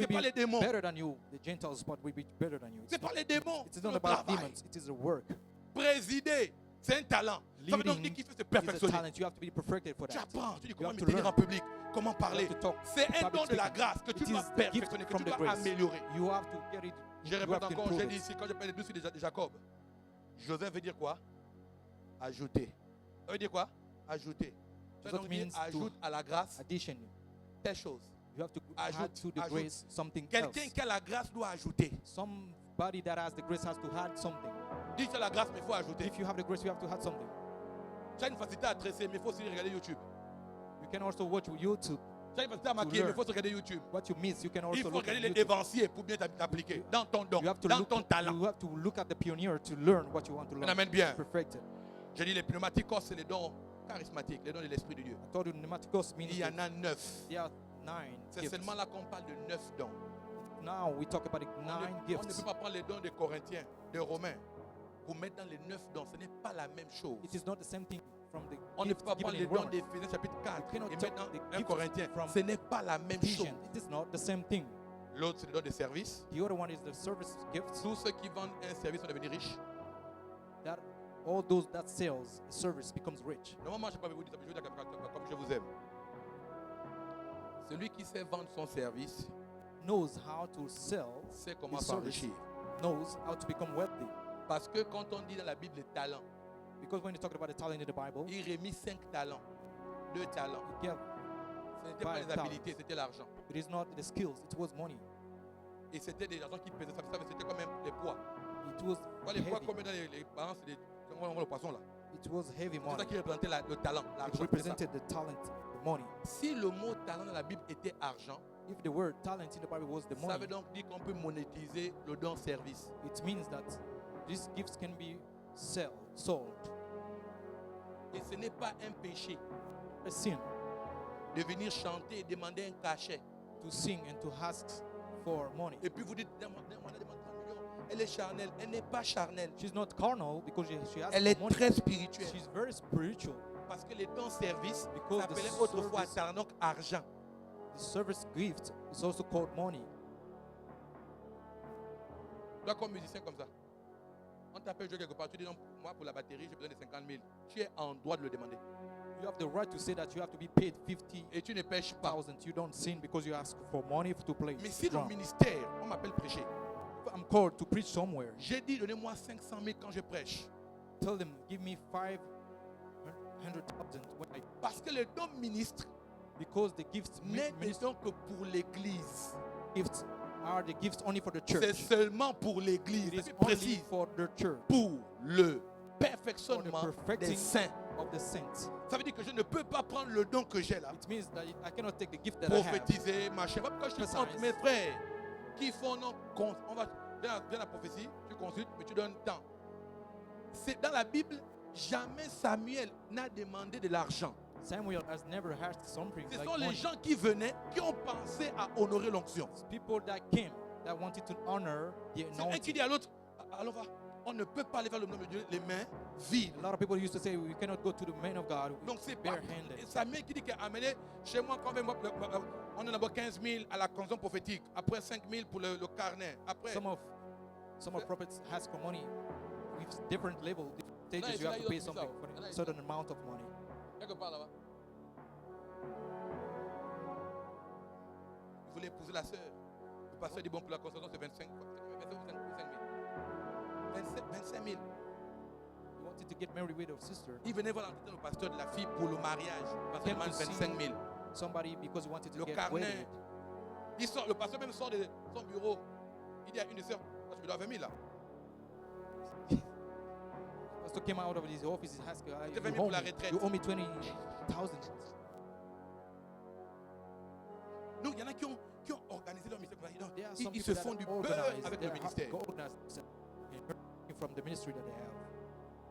C'est pas les démons. better than you. The Gentiles part will be better than you. C'est pas les démons. It's C'est not le about travail. demons. It is the work. Présider, c'est un talent. Ça veut donc dire Leading qu'il faut se is a perfectionner. talent. You have to be perfected for Tu that. apprends, tu dis You comment have me to tenir learn. en public, comment parler. You have to talk. C'est un Public don de la speaking. grâce que tu It dois is the gift perfectionner, que from tu the dois grace. améliorer. You have to get it. Je You répète have to encore, improve j'ai dit it. ici, quand je parlais dessus de Jacob, Joseph veut dire quoi? Ajouter. Ça veut dire quoi? Ajouter. Ça That veut dire means ajoute à la grâce Addition. telle chose. You have to Ajoute, add to the ajoute. grace something Quelqu'un else. qui a la grâce doit ajouter. Somebody that has the grace has to add something. Dis tu as la grâce, mais il faut ajouter. If you have the grace, you have to add something. Tu as une facilité à tresser, mais il faut aussi regarder YouTube. You can also watch YouTube. Tu as une facilité à maquiller, mais il faut aussi regarder YouTube. What you miss, you can also Il faut look at regarder les YouTube. évanciers pour bien t'appliquer dans ton don, You have to dans look. ton talent. You have to look at the pioneer to learn what you want to On learn. amène bien. Perfected. Je dis les pneumaticos, c'est les dons charismatiques, les dons de l'Esprit de Dieu. I told you pneumaticos means Il y en a 9. there are 9 C'est gifts. seulement là qu'on parle de 9 dons. Now we talk about the On 9 ne gifts. peut pas prendre les dons des Corinthiens, des Romains, pour mettre dans les 9 dons. Ce n'est pas la même chose. It is not the same thing from the On ne gift peut pas given prendre les in dons Romans. d'Éphésiens chapitre 4 You cannot et take mettre the dans 1 gifts Corinthiens. from Ce n'est pas la même chose. Ephesians. It is not the same thing. L'autre, c'est le don de service. The other one is the service gifts. Tous ceux qui vendent un service sont devenus riches. That all those that sells a service becomes rich. Normalement, je ne sais pas vous dire ça, mais je veux dire comme je vous aime. Celui qui sait vendre son service Knows how to sell, sait comment his service, s'enrichir. knows how to become wealthy. Parce que quand on dit dans la Bible les talents, Because when you talk about the talent in the Bible, il remis 5 talents, 2 talents. you give, Ce n'était pas 5 les habilités, c'était l'argent. it is not the skills, it was money. Et c'était des argents qui pesaient, ça, c'était quand même les poids. It was Quand les poids heavy. qu'on met dans les balances, c'est des, comment on voit le poisson là. It was heavy C'est ça money. qui représentait le talent, It l'argent. c'est ça. represented the talent, the money. Si le mot talent dans la Bible était argent, If the word talent in the Bible was the ça money, veut donc dire qu'on peut monétiser le don service. it means that these gifts can be sold. Et ce n'est pas un péché A sin de venir chanter et demander un cachet. to sing and to ask for money. Et puis vous dites, on a demandé 30 millions. Elle est charnelle. Elle n'est pas charnelle. She's not carnal because she asks Elle est for money. très spirituelle. She's very spiritual. Parce que les dons service Because the s'appelaient autrefois service- talent, donc argent. The service gift is also called money. Toi, comme musicien comme ça, on t'appelle jouer quelque part, tu dis non, moi pour la batterie, j'ai besoin de 50 000. Tu es en droit de le demander. You have the right to say that you have to be paid 50,000. Et tu ne pêches pas. You don't sin because you ask for money to play. Mais si le drum. ministère, on m'appelle prêcher, If I'm called to preach somewhere, j'ai dit donnez-moi 500 000 quand je prêche. tell them, give me 500,000 when I, Parce que le don ministre because the gifts, n'est des dons que pour l'église. gifts are the gifts only for the C'est church. seulement pour l'église. It is C'est only précis. for the church, Pour le for perfectionnement the des perfecting saints. of the saints. Ça veut dire que je ne peux pas prendre le don que j'ai là, It means that I cannot take the gift that I have. prophétiser, machin. Pourquoi je te Prophesize. compte mes frères qui font non, on va viens la prophétie, tu consultes, mais tu donnes temps. C'est dans la Bible, jamais Samuel n'a demandé de l'argent. Samuel has never asked something Ce like sont les money. gens qui venaient, qui ont pensé à honorer l'onction. People that came that wanted to honor the C'est un qui anointing. dit à l'autre, allons va, on ne peut pas aller vers le nom de Dieu les mains vides. A lot of people used to say we cannot go to the man of God Donc c'est pas barehanded. Samuel qui dit qu'amener chez moi quand même on en a 15 000 à la convention prophétique, après 5 000 pour le carnet, après Some of prophets ask for money with different level, different stages. it's You have like to pay you don't something do for that. a certain amount of money. quelque part là-bas. Il voulait épouser la sœur. Le pasteur dit bon pour la convention c'est 25 000. 25 000. He wanted to get married with a sister. Il venait voir l'entretien au pasteur de la fille pour le mariage. Le pasteur Came demande to see 25 000. Somebody because he wanted to Le get carnet. wedded. Il sort, le pasteur même sort de son bureau. Il dit à une des sœurs, tu me dois 20 000 là. Pastor came out of his office. He asked, C'était 20 000 pour la retraite. you owe me 20,000. Donc il y en a qui ont organisé leur ministère. There are Ils, some ils people se font that du are beurre organized. avec They le are ministère. organized from the ministry that they have.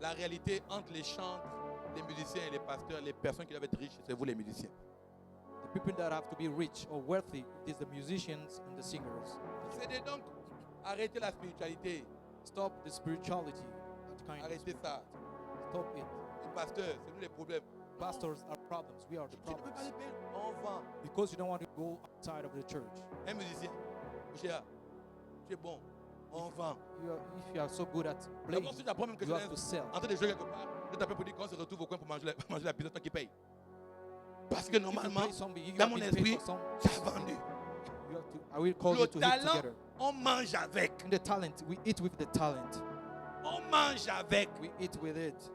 La réalité entre les chantres, les musiciens et les pasteurs, les personnes qui doivent être riches, c'est vous les musiciens. The people that have to be rich or wealthy, it is the musicians and the singers. C'est donc arrêtez la spiritualité. Stop the spirituality. That kind of Arrêtez ça. Stop it. Les pasteurs, c'est nous les problèmes. Pastors are problems. We are the Tu ne peux pas les problems. payer. On vend. Because you don't want to go outside of the church. Un musicien, Michel, tu es bon. On vend. If you are so good at playing, D'abord, si tu apprends même que tu you es have to sell. en train de jouer quelque part, je t'appelle pour dire qu'on se retrouve au coin pour manger la pizza, toi qui paye. Parce que If you normalement, play something, if you dans have mon been paid esprit, for some- tu as vendu. you have to, I will call you Le to eat talent, together. on mange avec. And the talent, we eat with the talent. On mange avec. We eat with it.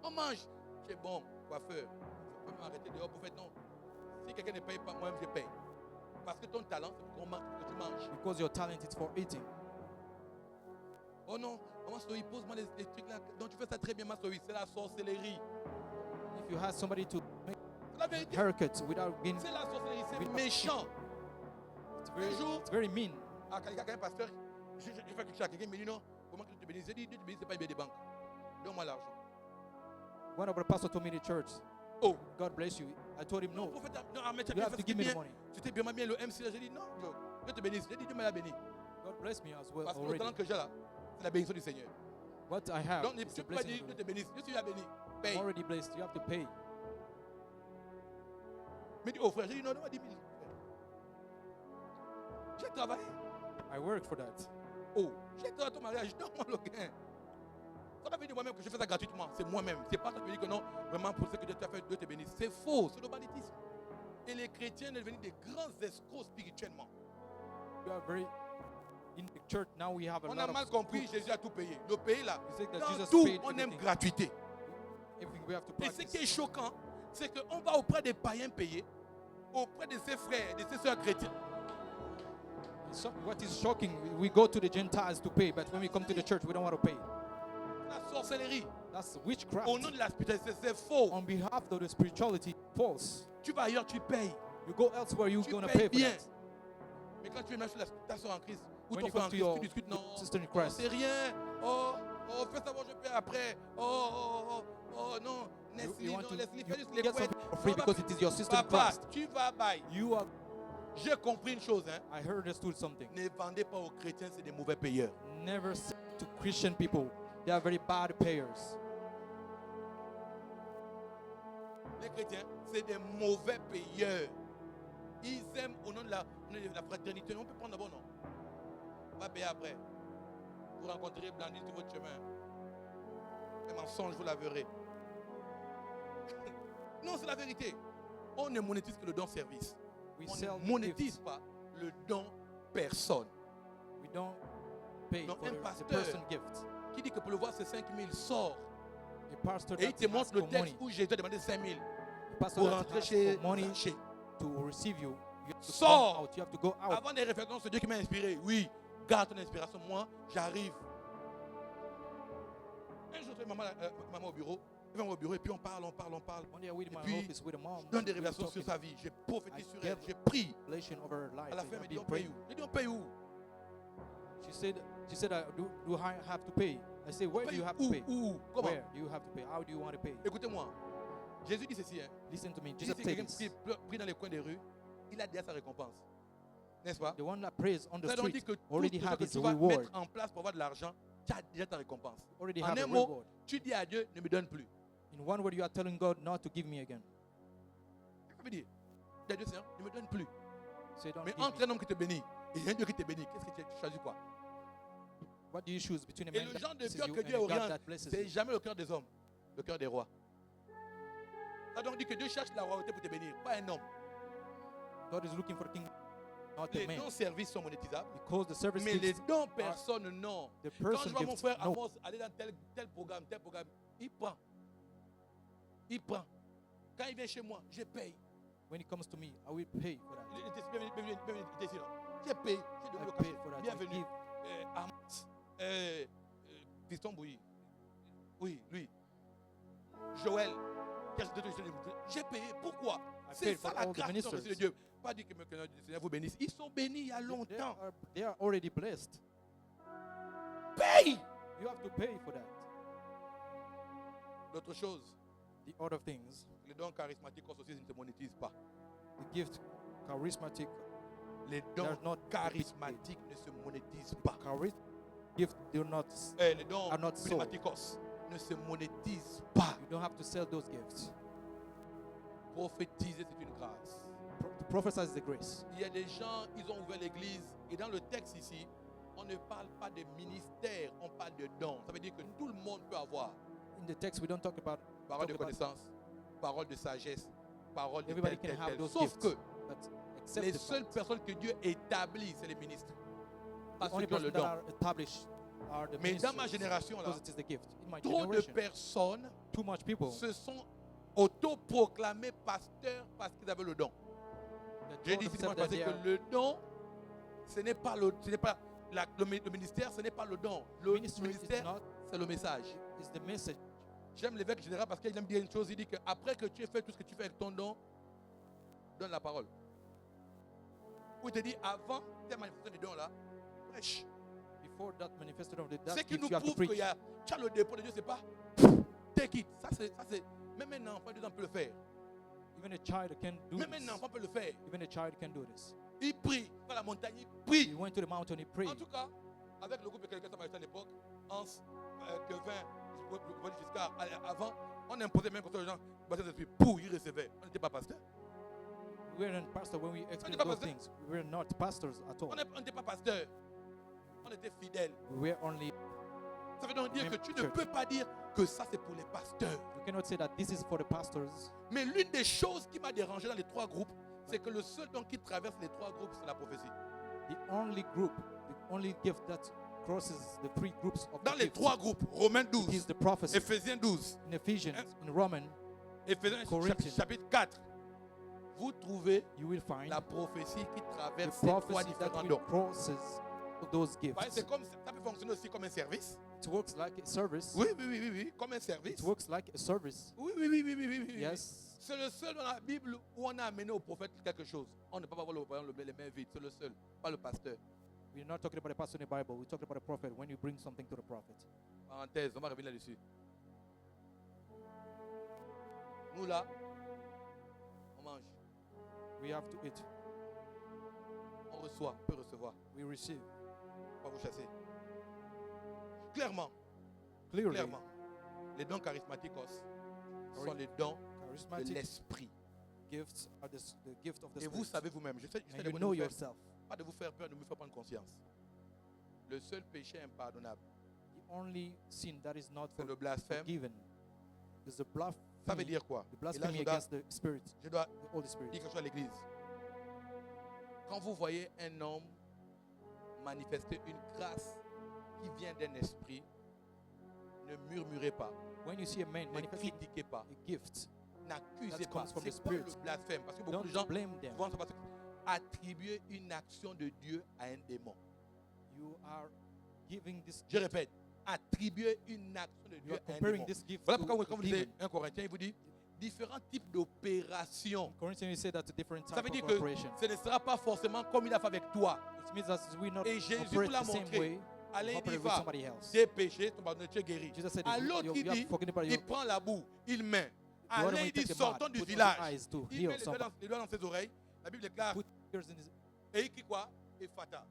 On mange. Tu es bon, coiffeur. Tu peux m'arrêter dehors pour faire non. Si quelqu'un ne paye pas, moi-même je paye. Parce que ton talent, c'est pour que tu manges. Because your talent is for eating. Oh non, maman Sohi, pose-moi les trucs là. Donc tu fais ça très bien, ma Sohi. C'est la sorcellerie. If you had somebody to make C'est la vérité. haircuts without being, C'est la sorcellerie. C'est Without- méchant. Un jour, it's very mean. à quelqu'un, un pasteur, je fais quelque chose à quelqu'un, il me dit non, comment que Dieu te bénisse? J'ai dit, Dieu te bénisse, c'est pas une bien des banques. Donne-moi l'argent. One of the pastors told me in the church, Oh. God bless you. I told him Non, no. prophète, non, mais tu as You bien have fait, to c'était give me the bien. money. C'était bien le MC là. J'ai dit non, Dieu te bénisse. J'ai dit, Dieu m'a béni. God bless me as well Parce que le already. talent que j'ai là, c'est la bénédiction du Seigneur. What I have Donc, is tu the peux pas blessing dire of Dieu the te bénisse. Dieu tu as béni. Paye. Lord. Already blessed. You have to pay. Mais dis, oh frère, j'ai dit non, donne-moi 10 000. J'ai travaillé. I worked for that. Oh, j'ai travaillé à ton mariage, donne-moi le gain. Ça va venir moi-même que je fais ça gratuitement. C'est moi-même. C'est pas toi qui me dis que non, vraiment pour ce que Dieu t'a fait, Dieu te bénisse. C'est faux, c'est le banditisme. Et les chrétiens sont devenus des grands escrocs spirituellement. You are very in the church now. We have a On lot a mal of compris, Jésus a tout payé. Le pays là, You say that dans Jesus tout, paid on aime everything. gratuité. everything we have to Et ce qui est practice. choquant, c'est qu'on va auprès des païens payés, auprès de ses frères, de ses soeurs chrétiens. So, what is shocking? We go to the Gentiles to pay, but when we come to the church, we don't want to pay. La sorcellerie, That's witchcraft. au nom de la spiritualité, c'est faux. On behalf of the spirituality, false. Tu vas ailleurs, tu payes. You go elsewhere, you're Tu going to payes pay for bien. that. Mais quand tu es même sur ta soeur en Christ, ou When ton you frère en come to Christ, your tu discutes, non, sister in non, Christ, c'est rien. Oh, fais savoir, je paie après. Oh, non, Nestlé, non, laisse-les faire juste les get couettes. something for free On va- because it is your sister in Papa, Christ. tu vas bailler. You are. J'ai compris une chose, hein. I heard understood something. Ne vendez pas aux chrétiens, c'est des mauvais payeurs. Never sell to Christian people. They are very bad payers. Les chrétiens, c'est des mauvais payeurs. Ils aiment au nom de la fraternité. On peut prendre d'abord, non. On va payer après. Vous rencontrerez Blandine sur votre chemin. Les mensonges, vous la verrez. Non, c'est la vérité. On ne monétise que le don service. We On sell ne monétise gifts. pas le don personne. We don't pay Donc, for un the pasteur person gift. qui dit que pour le voir, c'est 5 000, sort. A pastor Et il that te montre asks le for texte money. où Jésus a demandé 5 000 A pastor pour that rentrer asks chez for money Zachée. to receive you. You have to Sors. come out. You have to go out. Avant des réflexions, c'est Dieu qui m'a inspiré. Oui, garde ton inspiration. Moi, j'arrive. Un jour, je vais maman au bureau. Je vais au bureau et puis on parle. One day I went in Et my puis, office with a mom. Je donne des We were révélations sur talking sa vie. J'ai prophétisé I sur elle. gave J'ai pris. revelation over her life. À la and fin, elle me I've dit, been on paye praying. où? J'ai dit, on paye où? She said, do I have to pay? I say, where do Paye you have to où? pay? Où? Comment? Where do you have to pay? How do you want to pay? Écoutez-moi. Jésus dit ceci. Hein. Listen to me. Il dit, Jesus si said quelqu'un this. prie dans les coins des rues, il a déjà sa récompense. N'est-ce pas? The one that prays on the Ça veut dire street que tout already ce have que his tu vas reward. mettre en place pour avoir de l'argent, tu as déjà ta récompense. Already En have un a mot, reward. tu dis à Dieu, ne me donne plus. In one word, you are telling God not to give me again. Ça veut dire, dis à Dieu, Seigneur, ne me donne plus. Say, don't Mais give entre me. un homme qui te bénit et un Dieu qui te bénit, qu'est-ce que tu choisis quoi? What do you choose between a Et man le that genre de blesses cœur you que and Dieu a God oriente, that blesses c'est you? jamais le cœur des hommes, le cœur des rois. Ça donc dit que Dieu cherche la royauté pour te bénir, pas un homme. God is looking for the king, not a Les man. dons-services sont monétisables, Because the service mais les gifts, dons personnes non. the Quand je person vois mon gives frère no. Amos aller dans tel programme, il prend. Il prend. Quand il vient chez moi, je paye. When it comes to me, I will pay for that. Il était ici, non? J'ai payé. J'ai donné I le pay cachet. for that. I Bienvenue. give. Amos. Fiston Bouilly. Oui, lui. Joël. J'ai payé. Pourquoi? I C'est paid ça for la all the grâce ministers. de Dieu. Pas dire que le Seigneur vous bénisse. Ils sont bénis il y a longtemps. They are already blessed. Paye! You have to pay for that. L'autre chose, The other things, les dons charismatiques aussi ne se monétisent pas. the gift, charismatic, Les dons they're not charismatiques ne se monétisent pas. gift do not. Les dons Are not sold. pneumaticos ne se monétisent pas. You don't have to sell those gifts. Prophétiser, c'est une grâce. To prophesies the grace. Il y a des gens, ils ont ouvert l'église et dans le texte ici, on ne parle pas de ministère, on parle de dons. Ça veut dire que tout le monde peut avoir In the text, we don't talk about parole de talk about- connaissance, parole de sagesse, parole de everybody tel, can tel, have tel. those Sauf gifts. que But except les the seules fact, personnes que Dieu établit, c'est les ministres. Pas the ceux only qui ont le persons that don. are established are the Mais dans ma ministers, génération, là, because it is the gift. In my Trop de generation, personnes too much people se sont autoproclamés pasteurs parce qu'ils avaient le don. that J'ai told dit themselves dimanche that passé they que are le don, ce n'est pas le ministère, ce n'est pas le don. Le ministry is ministère, not c'est le message. is the message. J'aime l'évêque général parce qu'il aime dire une chose. Il dit qu'après que tu aies fait tout ce que tu fais avec ton don, donne la parole. Ou il te dit avant tes manifestations de dons là, prêche. Before that manifested of the Ce that qui gift, nous you have to prouve qu'il preach. y a, tu as le dépôt de Dieu, c'est pas take it. Ça c'est, même un enfant de 2 ans peut le faire. Even a child can do Même this. un enfant peut le faire. Even a child can do this. Il prie, il va à la montagne, il prie. He went to the mountain, he prayed. En tout cas, avec le groupe de quelqu'un à l'époque, Hans, Kevin, jusqu'à avant, on imposait même contre les gens, baptême d'esprit, pour ils recevaient. On n'était pas pasteur. We weren't pastors when we experienced pas those pasteur. things. We were not pastors at all. On n'était pas pasteur. On était fidèles. We were only. Ça veut donc dire que Même tu ne church. peux pas dire que ça c'est pour les pasteurs. You cannot say that this is for the pastors. Mais l'une des choses qui m'a dérangé dans les 3 groupes, c'est que le seul don qui traverse les 3 groupes, c'est la prophétie. The only group, the only gift that crosses the 3 groups of Dans the les gifts, 3 groupes, Romains it is 12, the prophecy. Éphésiens 12, In Ephesians, in Romans, Éphésiens Corinthians. chapitre 4, vous trouvez you will find la prophétie qui the traverse ces 3 prophecy that différents will dons. crosses those Ouais, gifts. c'est comme, ça peut fonctionner aussi comme un service. It works like a service. Oui, comme un service. It works like a service. Oui. Yes. C'est le seul dans la Bible où on a amené au prophète quelque chose. On ne peut pas voir les mains vides, c'est le seul, pas le pasteur. We're not talking about a pastor in the Bible. We're talking about a prophet when you bring something to the prophet. Parenthèse, on va revenir là-dessus. Nous là, on mange, We have to eat. on reçoit, on peut recevoir. We receive. On va vous chasser. Clairement, Clearly, les dons charismatiques sont les dons de charismatic l'esprit. gifts are the gift of the Et vous Spirit. savez vous-même, je sais And de you vous know faire, yourself. pas de vous faire peur, de me faire prendre conscience. Le seul péché impardonnable, The only sin that is not c'est le blasphème. forgiven is the Ça veut dire quoi? the Et là, blasphemy je dois, against the Spirit, je dois the Holy Spirit. dire quelque chose à l'église. Quand vous voyez un homme manifester une grâce qui vient d'un esprit, ne murmurez pas, When you see a man ne manifesting critiquez pas, a gift, n'accusez that pas. comes from the C'est quoi le Spirit. blasphème? Parce que beaucoup de don't gens blame them. vont attribuer une action de Dieu à un démon. You are giving this. Je répète, attribuer une action de You Dieu are à un comparing démon. this gift Voilà to pourquoi a quand vous lisez demon. 1 Corinthiens, il vous dit différents types d'opérations. Corinthians, you say that's a different Ça type veut dire of que operation. ce ne sera pas forcément comme il a fait avec toi. It means that we not Et Jésus operate vous l'a the same montré. way. Allez, il Operate with va. somebody else. Des péchés, ton pardon, tu es guéri. Jesus said, À if l'autre, you il have dit, forgiven about il your prend la boue, il met. the other Allez, one il dit, take a sortons mat, du put on village. your eyes to Il heal met somebody. les doigts dans ses oreilles. La Bible déclare, Put fingers in his. et il crie quoi? Et fata.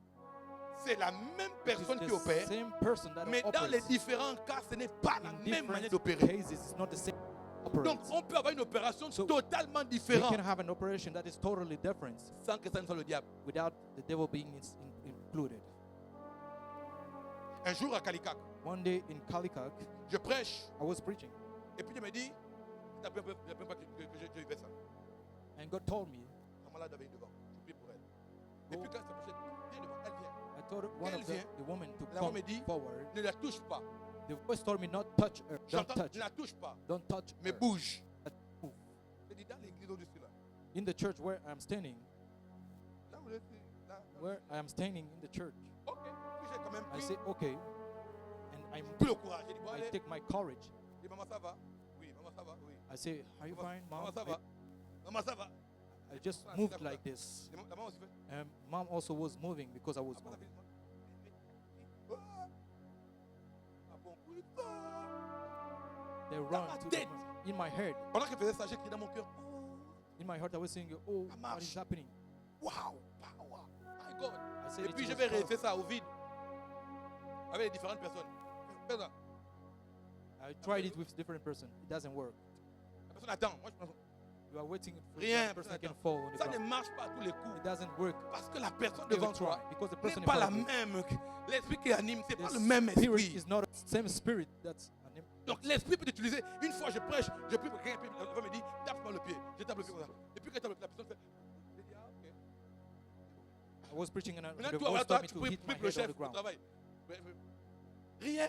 C'est la même It personne is qui the opère, same person that mais dans les operates. différents cas, ce n'est pas la In même manière different d'opérer. cases, it's not the same. Donc, Operates. on peut avoir une opération So, totalement We différente can have an operation that is totally different sans que ça ne soit le diable. without the devil being included. Un jour à Kalikak, One day in Kalikak, je prêche, I was preaching, et puis Dieu me dit, c'est la première fois que je fais ça. and God told me, La malade avait une devant, je prie pour elle. Et puis quand ça prêchait, viens devant, elle vient. I told one Elle of vient. the women to La voix come me dit, forward. ne la touche pas. The voice told me not touch her. Don't J'entends, touch. ne la touche pas, Don't touch mais her. bouge. Move. Je dis dans l'église au-dessus là. In the church where I'm standing, Là où je suis, là. where I am standing in the church, Ok, puis j'ai quand même I pris, say okay, and pris le courage. J'ai dit, bon, I allez. take my courage. Je dis, maman, ça va? Oui, maman, ça va? Oui. I say, are you fine, Maman, mom? ça va? Maman, ça va? I just Ah, moved c'est like ça. this. La maman aussi fait. And mom also was moving because I was Ah, bon, ça moving. fait- Ah bon, oui. They Dans run ma to tête. in my head. Pendant qu'elle faisait ça, j'ai crié dans mon cœur. In my heart, I was saying, oh, Ça what marche. is happening? Wow, power. My God. I said Et it puis je was vais powerful. rester ça au vide. Avec les différentes personnes. Fais ça. I tried it with different person. It doesn't work. La personne attend. Moi, je pense. You are waiting for Rien, the person that personne can fall on the Ça ne ground. marche pas à tous les coups. It doesn't work. Parce que la personne Give devant it toi try. Because the person n'est in pas la front of you, même. L'esprit qui anime, c'est pas the le même spirit esprit. is not the same spirit that's Donc l'esprit peut t'utiliser. Une fois je prêche, je prie pour quelqu'un, puis la femme me dit, tape-moi le pied. Je tape le pied comme ça. Et puis quand tape le pied, la personne fait. Je dis, ah ok. I was preaching and the Maintenant voice toi, told me tu to pries hit my pour le head on chef the au ground. travail. Rien.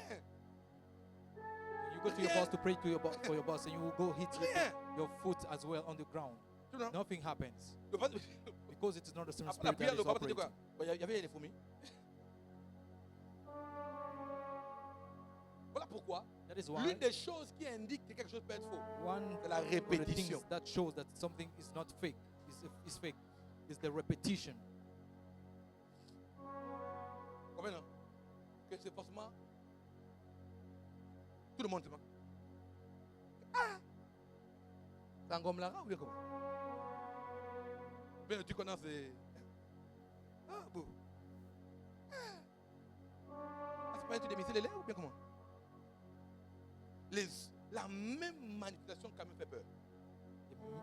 You go to your boss to pray to for your boss, and you will go hit Rien. your foot as well on the ground. Tu vois? Nothing happens Le pasteur- because it is not the same Après la spirit prière, that le is papa te dit quoi? operating. Il y avait les fourmis. Voilà pourquoi That is why l'une des choses qui indique que quelque chose peut être faux, one c'est la of the répétition. things that shows that something is not fake, is fake, is the repetition. Combien non? Que c'est forcément tout le monde se moque. Ah! C'est un gomme là ou bien comment? Bien, tu connais c'est. Ah bon. Ah, c'est pas un truc d'émisser les lèvres ou bien comment? La même manifestation quand même fait peur.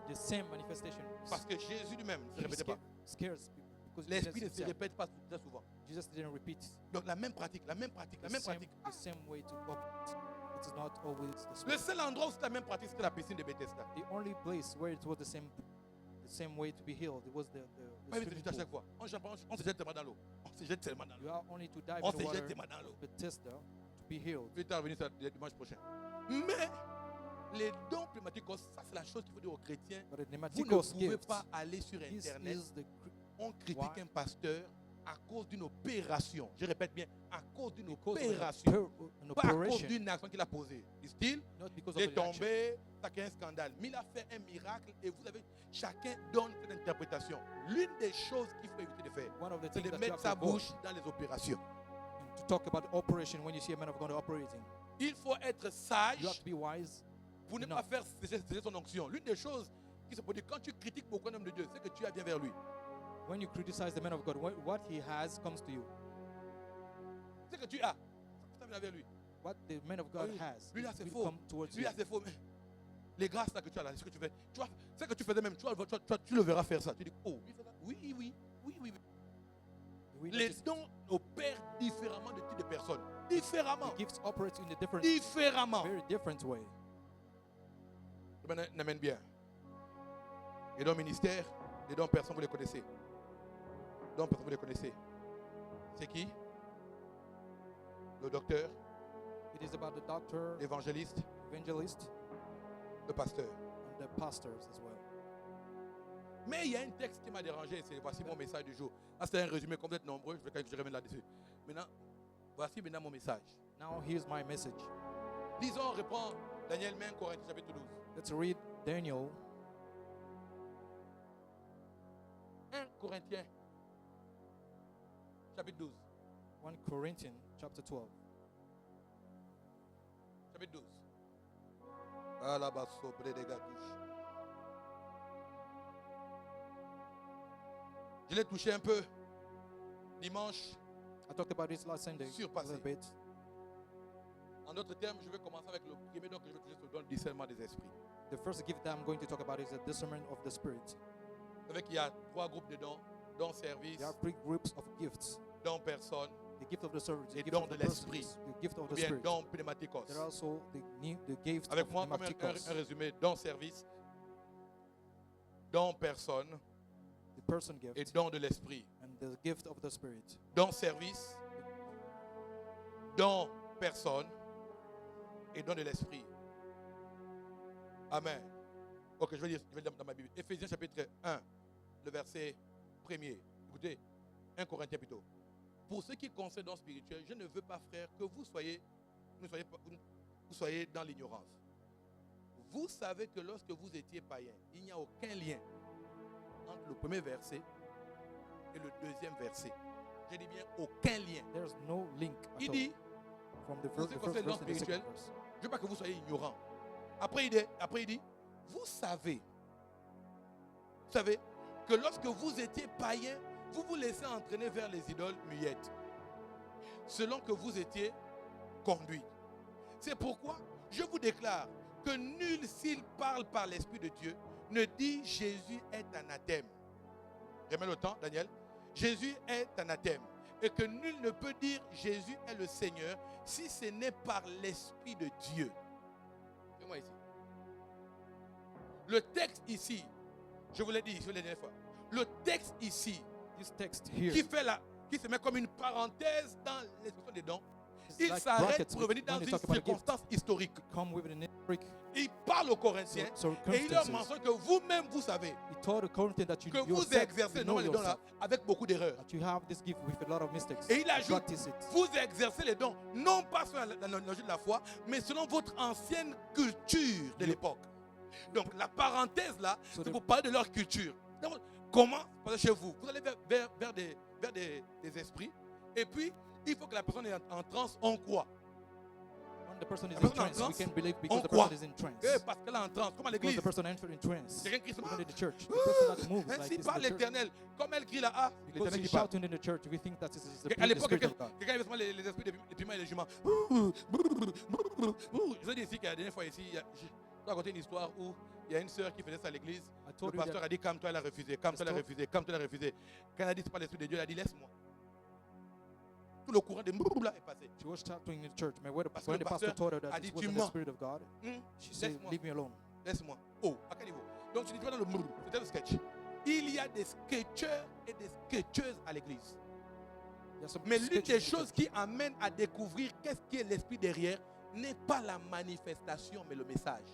The same manifestation. Parce que Jésus lui-même ne se répétait pas. Scares people because L'esprit ne Jesus se himself- répète pas très souvent. Jesus didn't repeat Donc la même pratique, la même pratique, la the même same, pratique. the same way to operate. It is not always the Le spirit. seul endroit où c'était la même pratique, c'était la piscine de Bethesda. The only place where it was the same way to be healed, it was the Pas vite swimming à chaque pool. fois. On se jette tellement dans l'eau. On se jette tellement dans l'eau. You are only to dive On in the se water jette tellement dans l'eau. Bethesda to be healed. Plus tard, venir ça le dimanche prochain. Mais les dons pneumatiques, ça c'est la chose qu'il faut dire aux chrétiens. But the Vous ne pneumaticos pouvez gifts, pas aller sur this Internet. is the On critique Why? un pasteur à cause d'une opération. Je répète bien, à cause d'une because of opération. an Pas à cause operation, d'une action qu'il a posée. Dit-il, not because il of est an action. tombé, ça a un scandale. Mais il a fait un miracle et vous avez, chacun donne cette interprétation. L'une des choses qu'il faut éviter de faire, One of the c'est things de that you mettre have sa to avoid bouche dans les opérations. and to talk about operation when you see a man of God operating. Il faut être You have sage to be wise. pour ne enough. pas faire cesser son onction. L'une des choses qui se produit quand tu critiques beaucoup un homme de Dieu, c'est que tu as bien vers lui. When you criticize the man of God, what he has comes to you. C'est que tu as. Ça vient vers lui. What the man of God Oui, has lui là, c'est will faux. come towards Lui you. là, c'est faux. Mais les grâces là que tu as là, ce que tu fais, tu vois, c'est que tu faisais même, tu le verras faire ça. Tu dis, oh, il fait ça. Oui, oui, oui, oui, oui. We Les notice dons opèrent différemment de type de personnes. Différemment. the gifts operate in a different, Différemment. very different way. N'amène bien. Les dons ministères, les dons personnes, vous les connaissez. Les dons personnes, vous les connaissez. C'est qui? Le docteur, It is about the doctor, l'évangéliste, evangelist, le pasteur. and the pastors as well. Mais il y a un texte qui m'a dérangé, c'est voici mon message du jour. Ah, c'est un résumé complètement nombreux, je vais que je revienne là-dessus. Maintenant, voici maintenant mon message. Now here's my message. Lisons, on reprend Daniel 1 Corinthiens chapitre 12. Let's read Daniel 1 Corinthiens chapitre 12. 1 Corinthians chapter 12. Chapitre 12. Ah là-bas, sobre des gâtouches. Je l'ai touché un peu dimanche. I talked about this last Sunday a Surpassé. little bit. En d'autres termes, je vais commencer avec le premier don que je vais toucher sur le don du discernement des esprits. The first gift that I'm going to talk about is the discernment of the spirit. Vous savez qu'il y a 3 groupes de dons. Don service, There are 3 groups of gifts. don personne, The gift of the service, the Et gift don of de the persons, l'esprit. the gift of ou the bien spirit. don pneumatikos. There are also the gift Avec of moi, comme un pneumatikos, résumé, don service, don personne the person gift, et don de l'esprit. and the gift of the spirit. Don service, don personne et don de l'esprit. Amen. Ok, je vais lire dans ma Bible. Éphésiens chapitre 1, le verset 1er. Écoutez, 1 Corinthiens plutôt. Pour ce qui concerne dons spirituels, je ne veux pas, frère, que vous soyez dans l'ignorance. Vous savez que lorsque vous étiez païen, il n'y a aucun lien entre le premier verset et le deuxième verset. Je dis bien aucun lien. There's no link at Il all dit, from the pour ce first qui concerne verse dons to the second spirituels, verse. je ne veux pas que vous soyez ignorants. Après, il dit, vous savez que lorsque vous étiez païen, vous vous laissez entraîner vers les idoles muettes, selon que vous étiez conduits. C'est pourquoi je vous déclare que nul, s'il parle par l'Esprit de Dieu, ne dit Jésus est anathème. Remets le temps, Daniel. Jésus est anathème. Et que nul ne peut dire Jésus est le Seigneur si ce n'est par l'Esprit de Dieu. Fais-moi ici. Le texte ici, je vous l'ai dit la dernière fois. Le texte ici, This text here qui se met comme une parenthèse dans l'expression des dons, is il like s'arrête brackets pour revenir dans when you une talk about a gift. circonstance historique. Come with an historic Il parle aux Corinthiens et il leur mentionne que vous-même, vous savez He told the Corinthians that que vous yourself, exercez you know les dons là yourself, avec beaucoup d'erreurs. that you have this gift with a lot of mistakes. Et il You ajoute, practice it. vous exercez les dons, non pas selon la logique de la foi, mais selon votre ancienne culture de l'époque. Donc la parenthèse là, c'est pour parler de leur culture. Donc, comment, parce que chez vous, vous allez vers des esprits, et puis il faut que la personne est en transe, on croit. When the person is La in personne en trance, we transe, can believe on because the croit. person is in trance. Parce qu'elle est en transe, comme à Because l'église. the person entered in trance. Quelqu'un qui se Even in the church, the marre. person that moves like Ainsi this parle in the church. l'Éternel. Comme elle crie là, ah, Because l'Éternel he's qui parle. shouting in the church, we think that this is the À l'époque, Spirit of God. quelqu'un avait les esprits des piments et des juments. Je vous ai dit ici que la dernière fois ici, je vais raconter une histoire où il y a une sœur qui faisait ça à l'église. I Le told you pasteur that a dit, calme-toi, elle a refusé, calme-toi, elle a refusé, calme-toi, elle a refusé. Quand elle a dit, c'est pas l'esprit de Dieu, elle a dit, laisse-moi. Tout le courant de là est passé. she was shouting in the church. Man, when Parce the que le pastor pasteur told her that a this dit, wasn't tu the mens. Spirit of God, she said, Laisse-moi, leave me alone. laisse-moi. Oh, à quel niveau? Donc tu dis, tu vas dans le c'était le sketch. Il y a des sketcheurs et des sketcheuses à l'église. There's some Mais l'une sketches in des the choses church. qui amène à découvrir qu'est-ce qui est l'esprit derrière n'est pas la manifestation, mais le message.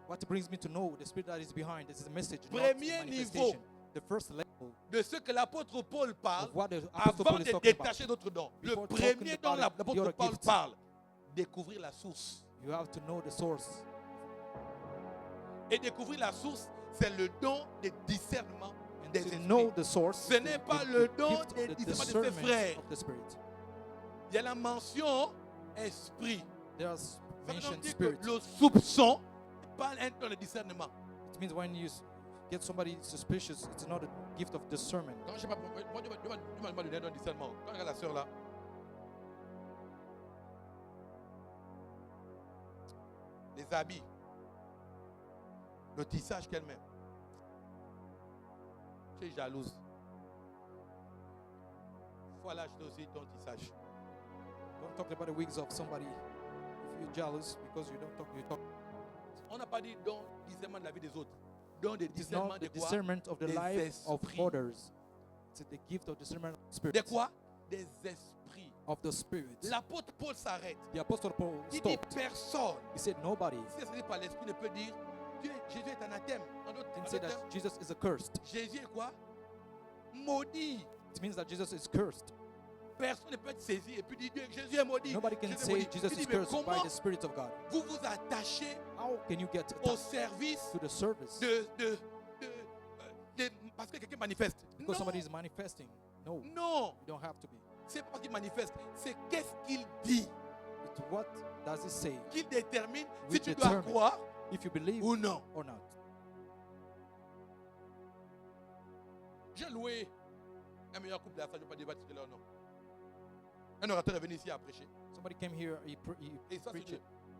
What brings me to know the spirit that is behind this is a message, not Premier manifestation. niveau. The first level De ce que l'apôtre Paul parle of what the Apostle avant Paul is de talking about. détacher d'autres dons. Le Before premier talking dont about the l'apôtre other Paul gifts. parle, découvrir la source. You have to know the source. Et découvrir la source, c'est le don de discernement And des to esprits. know the source, Ce n'est pas le don gift des of the discernements de ses discernment frères. of the Spirit. Il y a la mention esprit. There's Ça veut mentioned donc dire spirit. que le soupçon n'est pas un don de discernement. It means when you get somebody suspicious, it's not a gift of discernment. Quand je sais pas, moi, Dieu m'a donné un don de discernement. Quand je regarde la sœur là, les habits, le tissage qu'elle met. Tu es jalouse. Faut aller acheter aussi ton tissage. Don't talk about the wigs of somebody if you're jealous because you talk. On n'a pas dit don discernement de la vie des autres. Don de It is discernement not de the quoi? discernment of the Des life of esprits. others. It's the gift of discernment of the spirit. De quoi? Des esprits. Of the spirit. L'apôtre Paul s'arrête. The apostle Paul Il dit stopped. personne. He said nobody. Si c'est par l'esprit ne peut dire Jésus est anathème. En d'autres Didn't say termes, that Jesus is accursed. Jésus est quoi? Maudit. It means that Jesus is cursed. Personne ne peut être saisi et puis dire Jésus est maudit. Nobody can Jésus est say maudit. Jesus Il dit, is mais cursed by comment the Spirit of God. vous vous attachez How can you get au attached service to the service parce que quelqu'un manifeste? because Non, somebody is manifesting? No, non. you don't have to be. C'est pas parce qu'il manifeste, c'est qu'est-ce qu'il dit It's what does it say? qu'il détermine si We tu dois determine. croire If you believe ou non. or not. J'ai loué un meilleur couple de la salle, je ne vais pas débattre sur leur nom. Un orateur est venu ici à prêcher. Somebody came here, he Et ça, preached.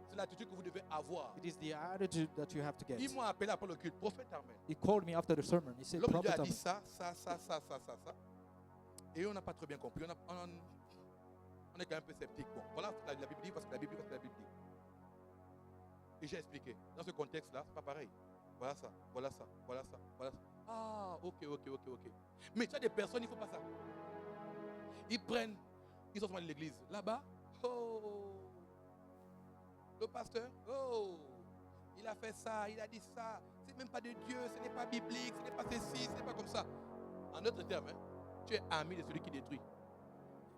c'est l'attitude que vous devez avoir. It is the attitude that you have to get. Ils m'ont appelé après le culte, prophète Armel. He called me after the sermon. He said, L'homme de Dieu Prophet a dit Ahmed. ça. Et on n'a pas très bien compris. On est quand même un peu sceptique. Bon, voilà ce que la Bible dit, parce que la Bible dit. Et j'ai expliqué. Dans ce contexte-là, c'est pas pareil. Voilà ça. Ah, ok. Mais tu as des personnes, il ne faut pas ça. Ils sont de l'église. Là-bas, le pasteur, il a fait ça, il a dit ça. C'est même pas de Dieu, ce n'est pas biblique, ce n'est pas ceci, ce n'est pas comme ça. En d'autres termes, tu es ami de celui qui détruit.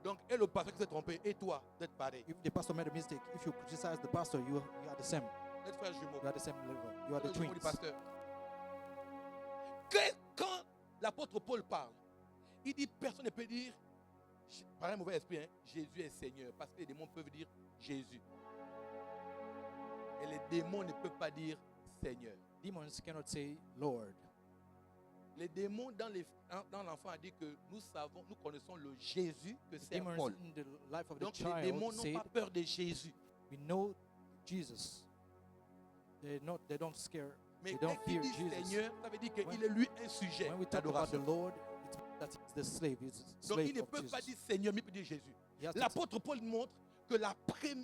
Donc, et le pasteur qui s'est trompé, et toi, d'être pareil. If the pastor made a mistake, if you criticize the pastor, you are the same. D'être frère jumeau. You are the same level. You are the Le jumeau twins. du pasteur. Quand l'apôtre Paul parle, il dit personne ne peut dire, par un mauvais esprit, Jésus est Seigneur. Parce que les démons peuvent dire Jésus. Et les démons ne peuvent pas dire Seigneur. Demons cannot say Lord. Les démons dans l'enfant a dit que nous connaissons le Jésus que c'est Demons Paul. in the life of the Donc les démons child n'ont said, pas peur de Jésus. we know Jesus. They don't scare Mais We dès don't qu'il fear dit Jesus. Seigneur, ça veut dire qu'il When- est lui un sujet When we talk about the d'adoration. Lord, it means that he's the slave. He's the Donc il slave ne of peut pas Jesus. dire Seigneur, mais il peut dire Jésus. He has to L'apôtre Paul montre que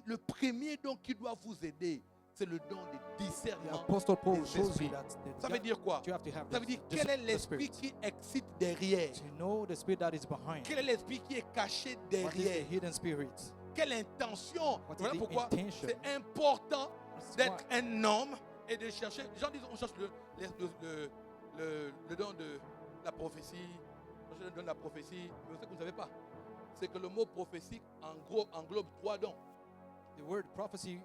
le premier don qui doit vous aider, c'est le don de The discernement. Apostle Paul des shows you esprits. that Ça veut dire quoi? you have to have Ça veut dire the quel est discernment of the l'esprit Spirit. qui excite derrière? To know the spirit that is behind. Quel est l'esprit qui est caché What is the derrière? hidden spirit? Quelle intention? What is Voilà the pourquoi intention? c'est important That's d'être why un homme et de chercher. Les gens disent on cherche le don de la prophétie. On cherche le don de la prophétie. Mais ce que vous ne savez pas, c'est que le mot prophétique englobe 3 dons. the word prophecy,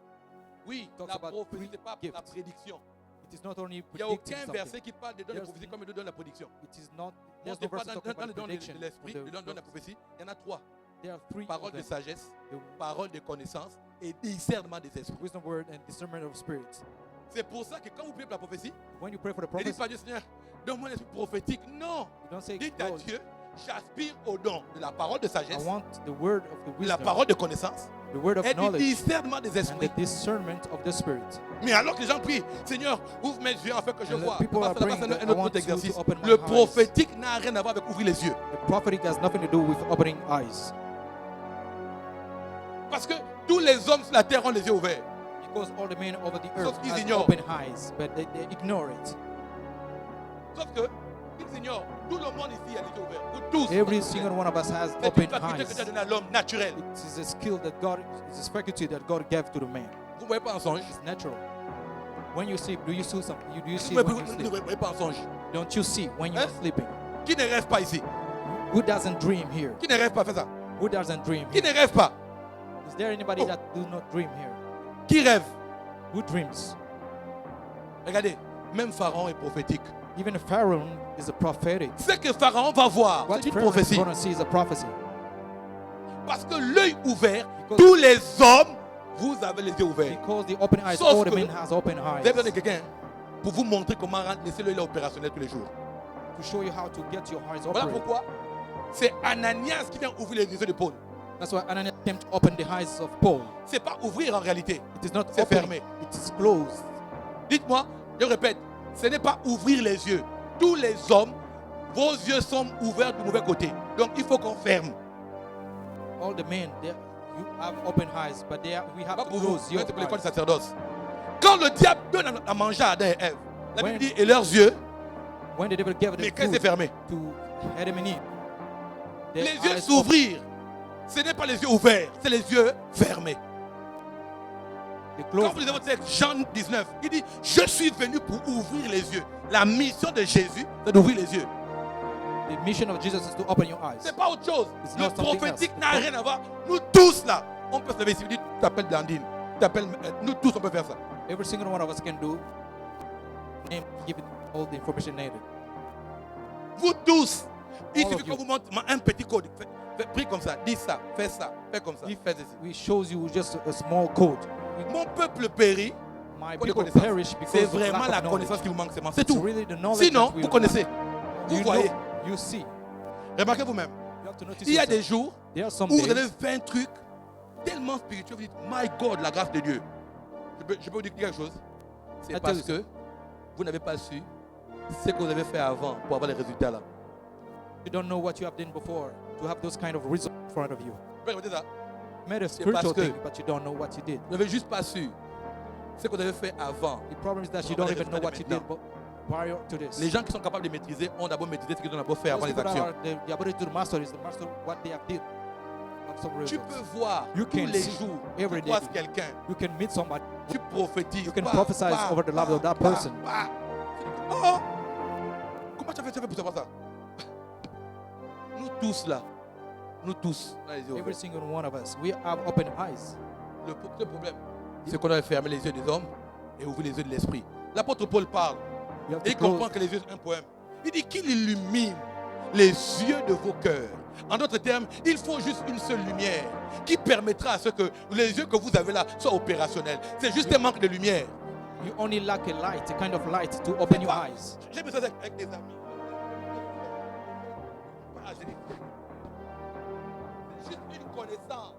Oui, Talks la about prophétie, three ce n'est pas gifts. la prédiction. it is not only Il n'y a predicting aucun something. verset qui parle des dons de There's prophétie comme le don de la prédiction. It is not. On There's ne no pas verse dans talking le about don prediction. de l'esprit, of le the don de la prophecy. prophétie. Il y en a 3. There are 3 Parole of de them. sagesse, The parole de connaissance et discernement des esprits. wisdom word and discernment of spirits. C'est pour ça que quand vous priez pour la prophétie, When you pray for the ne dites prophecy, pas Dieu Seigneur, donne-moi un esprit prophétique. Non. you don't say, Dites à "God, Dieu, j'aspire au don de la parole de I sagesse, want the word of the de la wisdom, parole de connaissance the word of et du knowledge, discernement des and esprits. the discernment of the spirit." Mais alors que les gens prient, Seigneur, ouvre mes yeux afin que je And the vois. people Ça, are ça, c'est praying that un I want autre you exercice. to open my Le eyes. prophétique n'a rien à voir avec ouvrir les yeux. The prophetic has nothing to do with opening eyes, Parce que tous les hommes sur la terre ont les yeux ouverts. because all the men over the Sauf earth qu'ils have ignorent. open eyes, but they ignore it. Sauf que, ils ignorent. Tout le monde ici a les yeux ouverts. Vous tous. Every single one of us has C'est open une faculté que Dieu a eyes. donnée à l'homme naturel. It is a skill that God, it's a faculty that God gave to the man. Vous ne voyez pas en songe. It's natural. When you sleep, do you see something? Do you see Vous when you ne sleep? voyez pas en songe. Don't you see when you're Hein? sleeping? Qui ne rêve pas ici? Who doesn't dream here? Qui ne rêve pas? Fais ça. Who doesn't dream Qui here? ne rêve pas? Is there anybody Oh. that do not dream here? Qui rêve? Who dreams? Regardez, même Pharaon est prophétique. Even Pharaoh is a prophetic. Ce que Pharaon va voir, What c'est une Pharaoh is prophétie. going to see is a prophecy. Parce que l'œil ouvert, Because- tous les hommes, vous avez les yeux ouverts. Because the open eyes, Sauf all the que- men has open Vous avez besoin de eyes. quelqu'un pour vous montrer comment laisser l'œil là opérationnel tous les jours. To show you how to get your eyes Voilà open. pourquoi c'est Ananias qui vient ouvrir les yeux de Paul. That's why Ananias came to open the eyes of Paul. C'est pas ouvrir en réalité. It is not C'est open, fermé. it is closed. Dites-moi, je répète, ce n'est pas ouvrir les yeux. Tous les hommes, vos yeux sont ouverts du mauvais côté. Donc il faut qu'on ferme. All the men, you have open eyes, but we have Pas to pour vous, close your c'est pour l'école du eyes. sacerdoce. Quand le diable donne à manger à Adam et Ève, la Bible When- dit, et leurs yeux, When the devil gave mais them qu'est-ce qui est food fermé? to Adam and Eve, their Les yeux eyes s'ouvrir. Ce n'est pas les yeux ouverts, c'est les yeux fermés. they Quand closed. vous lisez votre texte, Jean 19, il dit, je suis venu pour ouvrir les yeux. La mission de Jésus, c'est d'ouvrir les yeux. The mission of Jesus is to open your eyes. C'est pas autre chose. It's Le not something prophétique else. n'a rien à voir. Nous tous là, on peut se lever ici. Tu t'appelles Blandine, nous tous on peut faire ça. Every single one of us can do. Name, give it all the information needed. Vous tous, il All suffit of qu'on you. vous montre un petit code. Prie comme ça, dis ça, fais comme ça, If fais ceci. we shows you just a small code, Mon peuple périt. my Pour les people connaissances. perish because C'est of vraiment lack la of connaissance knowledge. qui vous manque seulement. C'est It's tout. really the knowledge Sinon, that we vous lack. connaissez. Vous You voyez. know, you see. Remarquez vous-même. You have to notice Il y a des yourself. jours There are some où vous avez days 20 trucs tellement spirituels. Vous dites, my God, la grâce de Dieu. Je peux vous dire quelque chose. C'est I parce tell que vous n'avez pas su ce que vous avez fait avant pour avoir les résultats là. you don't know what you have done before to have those kind of results in front of you. Vous pouvez répéter ça. You made a C'est parce spiritual que- thing, but you don't know what you did. Vous n'avez juste pas su ce que vous avez fait avant. The problem is that you Pour don't avoir les even know what you résultats did prior to this. Les gens qui sont capables de maîtriser ont d'abord maîtrisé ce qu'ils ont d'abord fait avant Those les people actions. are the ability to master is the master what they have did. Have some Tu results. peux voir You tous can les see jours, every tu day. croises quelqu'un, You can meet somebody. tu prophétises. You can prophesy over the life of that person. Oh! Comment tu as fait pour savoir ça? Nous tous là, nous tous, on a les yeux ouverts. Every single one of us, we have open eyes. Le problème, c'est qu'on a fermé les yeux des hommes et ouvert les yeux de l'esprit. L'apôtre Paul parle You have et to il comprend close. que les yeux, c'est un poème. Il dit qu'il illumine les yeux de vos cœurs. En d'autres termes, il faut juste une seule lumière qui permettra à ce que les yeux que vous avez là soient opérationnels. C'est juste un manque de lumière. You only lack a light, a kind of light to open your Pas- eyes. J'ai besoin avec des amis. Pas agir. C'est juste une connaissance.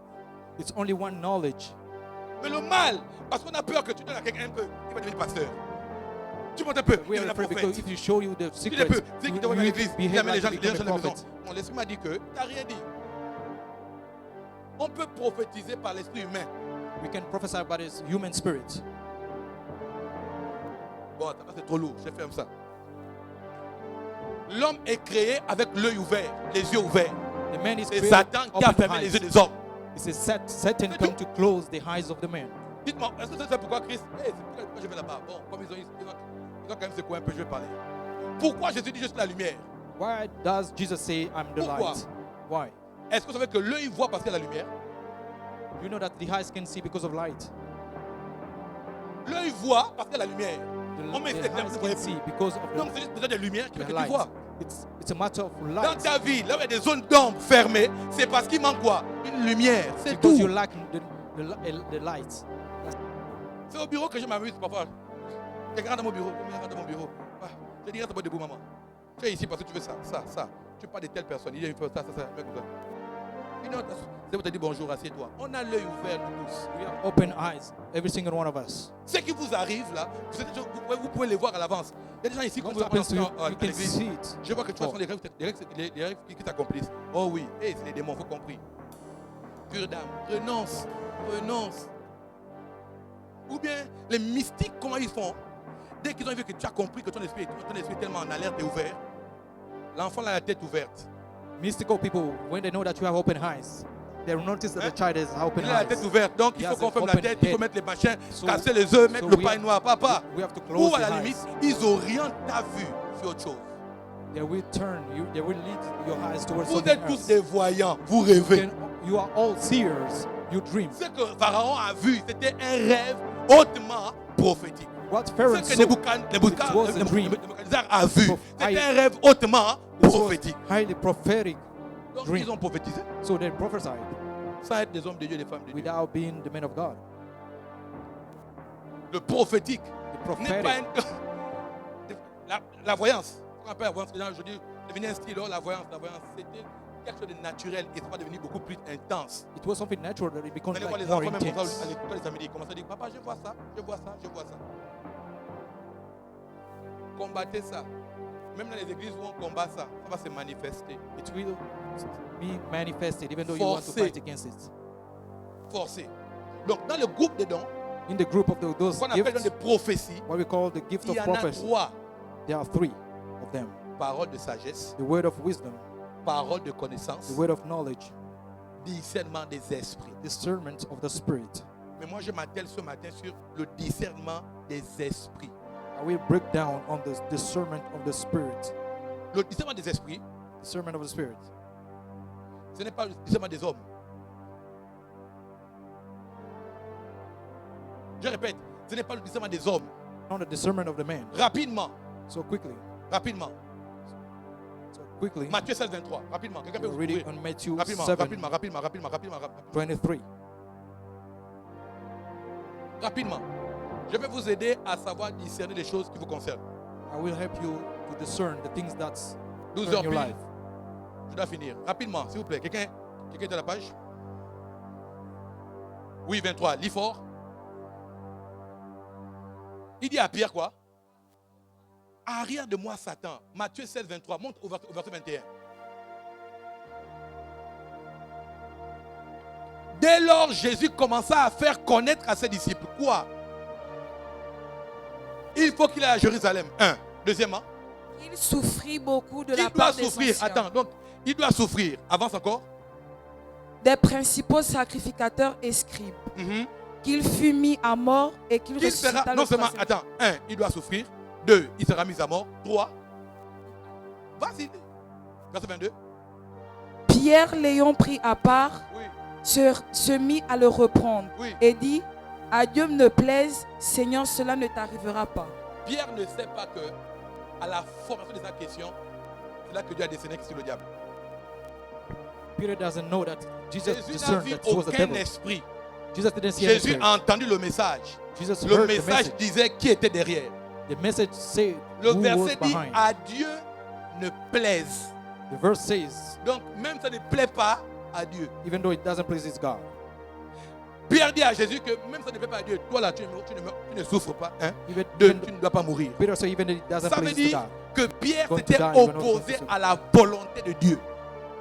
It's only one knowledge. Mais le mal, parce qu'on a peur que tu donnes à quelqu'un un peu, il va devenir pasteur. Tu montes un peu. We Il est are un afraid because prophète. if you show you the Il est peu. secrets, C'est you qui te voit à l'église. Il behave amène les gens like à you become la a maison. prophet. Mon l'esprit m'a dit que tu n'as rien dit. On peut prophétiser par l'esprit humain. We can prophesy about his human spirit. Bon, attends, c'est trop lourd. Je ferme ça. L'homme est créé avec l'œil ouvert, les yeux ouverts. The man is C'est created Satan qui a open fermé les eyes. yeux des hommes. It's a Satan come to close the eyes of the man. Dites-moi, est-ce que c'est pourquoi Christ. C'est pourquoi je vais là-bas. Bon, comme ils ont quand même secoué un peu, je vais parler. Pourquoi Jésus dit je suis la lumière? Why does Jesus say, I'm the Pourquoi? light? Why? Est-ce que vous savez que l'œil voit parce qu'il y a la lumière? You know that the eyes can see because of light. L'œil voit parce qu'il y a la lumière. The, On met the cette lumière, eyes vous can voyez see plus. because of Donc c'est juste besoin de lumière qui fait the que tu light. vois. It's a matter of Dans light. ta vie, là où il y a des zones d'ombre fermées, c'est parce qu'il manque quoi? Une lumière. C'est Because tout. you lack the light. C'est au bureau que je m'amuse parfois. Quelqu'un rentre dans mon bureau. Rentre dans mon bureau. Ah, je dis, reste pas debout, maman. Tu es ici parce que tu veux ça. Tu parles de telle personne. Il y a une fois ça. You know, c'est pour te dire bonjour, assieds-toi. On a l'œil ouvert, nous tous. We have open eyes, every single one of us. Ce qui vous arrive là, vous pouvez les voir à l'avance. Il y a des gens ici, quand What vous happens to you, à you can l'église, see it. je vois que tu vois des rêves qui t'accomplissent. Oh oui, c'est les démons, il faut compris. Pure d'âme, renonce. Ou bien les mystiques, comment ils font? Dès qu'ils ont vu que tu as compris que ton esprit est tellement en alerte et ouvert, l'enfant a la tête ouverte. Mystical people, when they know that you have open eyes, they will notice that the child has open Il a la tête eyes. ouverte, donc il He faut has qu'on an ferme la open tête, il faut head. mettre les machins, So- casser les œufs, mettre so le we pain have- noir, papa. We have to close Ou à the la eyes. limite, ils orientent ta vue sur autre chose. They will turn you, they will lead your eyes towards Vous something êtes tous else. des voyants, vous rêvez. You are all seers, you dream. Ce que Pharaon a vu, c'était un rêve hautement prophétique. What Ce Pharaoh que saw, Nebuchadnezzar a vu, c'était I- un rêve hautement it was prophétique. highly prophetic. Donc dream. ils ont prophétisé So they prophesied sans être des hommes de Dieu et des femmes de Dieu. without being the men of God. Le prophétique The n'est pas prophetic. la voyance. On appelle la voyance, je dis, devenir un style, la voyance, c'était quelque chose de naturel et ça va devenir beaucoup plus intense. It was something natural that it Vous becomes allez voir like les more enfants, même intense. à l'école, les amis, ils commencent à dire, papa, je vois ça. Combattez ça. Même dans les églises où on combat ça, ça va se manifester. It will be manifested even though you want to Forcé. fight against it. Forcé. Donc, dans le groupe des dons, In the group of those qu'on appelle dans gifts, des prophéties, what we call the gift il of y en a prophecy, 3. there are 3 of them. Parole de sagesse, The word of wisdom, parole de connaissance, the word of knowledge, discernement des esprits. discernment of the spirit. Mais moi, je m'attelle ce matin sur le discernement des esprits. I will break down on the discernment of the spirit. Le discernement des esprits, Discernment of the spirit. ce n'est pas le discernement des hommes. Je répète, ce n'est pas le discernement des hommes. Not the discernment of the man. Rapidement, So quickly. Matthieu 16, 23. Rapidement, quelqu'un peut We're vous reading ouvrir. on Matthew Rapidement. 7, 23. Rapidement. Je vais vous aider à savoir discerner les choses qui vous concernent. I will help you to discern the things that's 12 in heures your pile. life. Je dois finir. Rapidement, s'il vous plaît. Quelqu'un est à la page? Oui, 23. Lis fort. Il dit à Pierre quoi? Arrière de moi, Satan. Matthieu 16, 23. Monte au verset 21. Dès lors, Jésus commença à faire connaître à ses disciples quoi? Il faut qu'il aille à Jérusalem. Un. Deuxièmement, Il souffrit beaucoup de la il doit part des souffrir. anciens, Attends, donc, il doit souffrir. Avance encore. des principaux sacrificateurs et scribes, qu'il fut mis à mort et qu'il Il ressuscita sera, le non seulement, troisième. attends, un, il doit souffrir. Deux, il sera mis à mort. Trois, vas-y. Verset 22. Pierre, l'ayant pris à part, Oui, se mit à le reprendre oui. et dit, à Dieu ne plaise, Seigneur, cela ne t'arrivera pas. Pierre ne sait pas que, à la formation de sa question, c'est là que Dieu a dessiné sur le diable. Peter doesn't know that Jesus Jésus n'a discerned vu that it was the aucun devil. esprit. Jesus didn't see any Jésus spirit. a entendu le message. Jesus Le heard the message message. disait qui était derrière. The message said Le who was verset dit, behind. à Dieu ne plaise. The verse says, Donc, même ça ne plaît pas à Dieu. even though it doesn't please his God. Pierre dit à Jésus que même ça ne fait pas à Dieu. Toi là, tu ne souffres pas. Hein? Even, Tu ne dois pas mourir. Peter said even if it doesn't Ça veut please to dire die. que Pierre Going to s'était die, you are not opposé going to à la volonté de Dieu.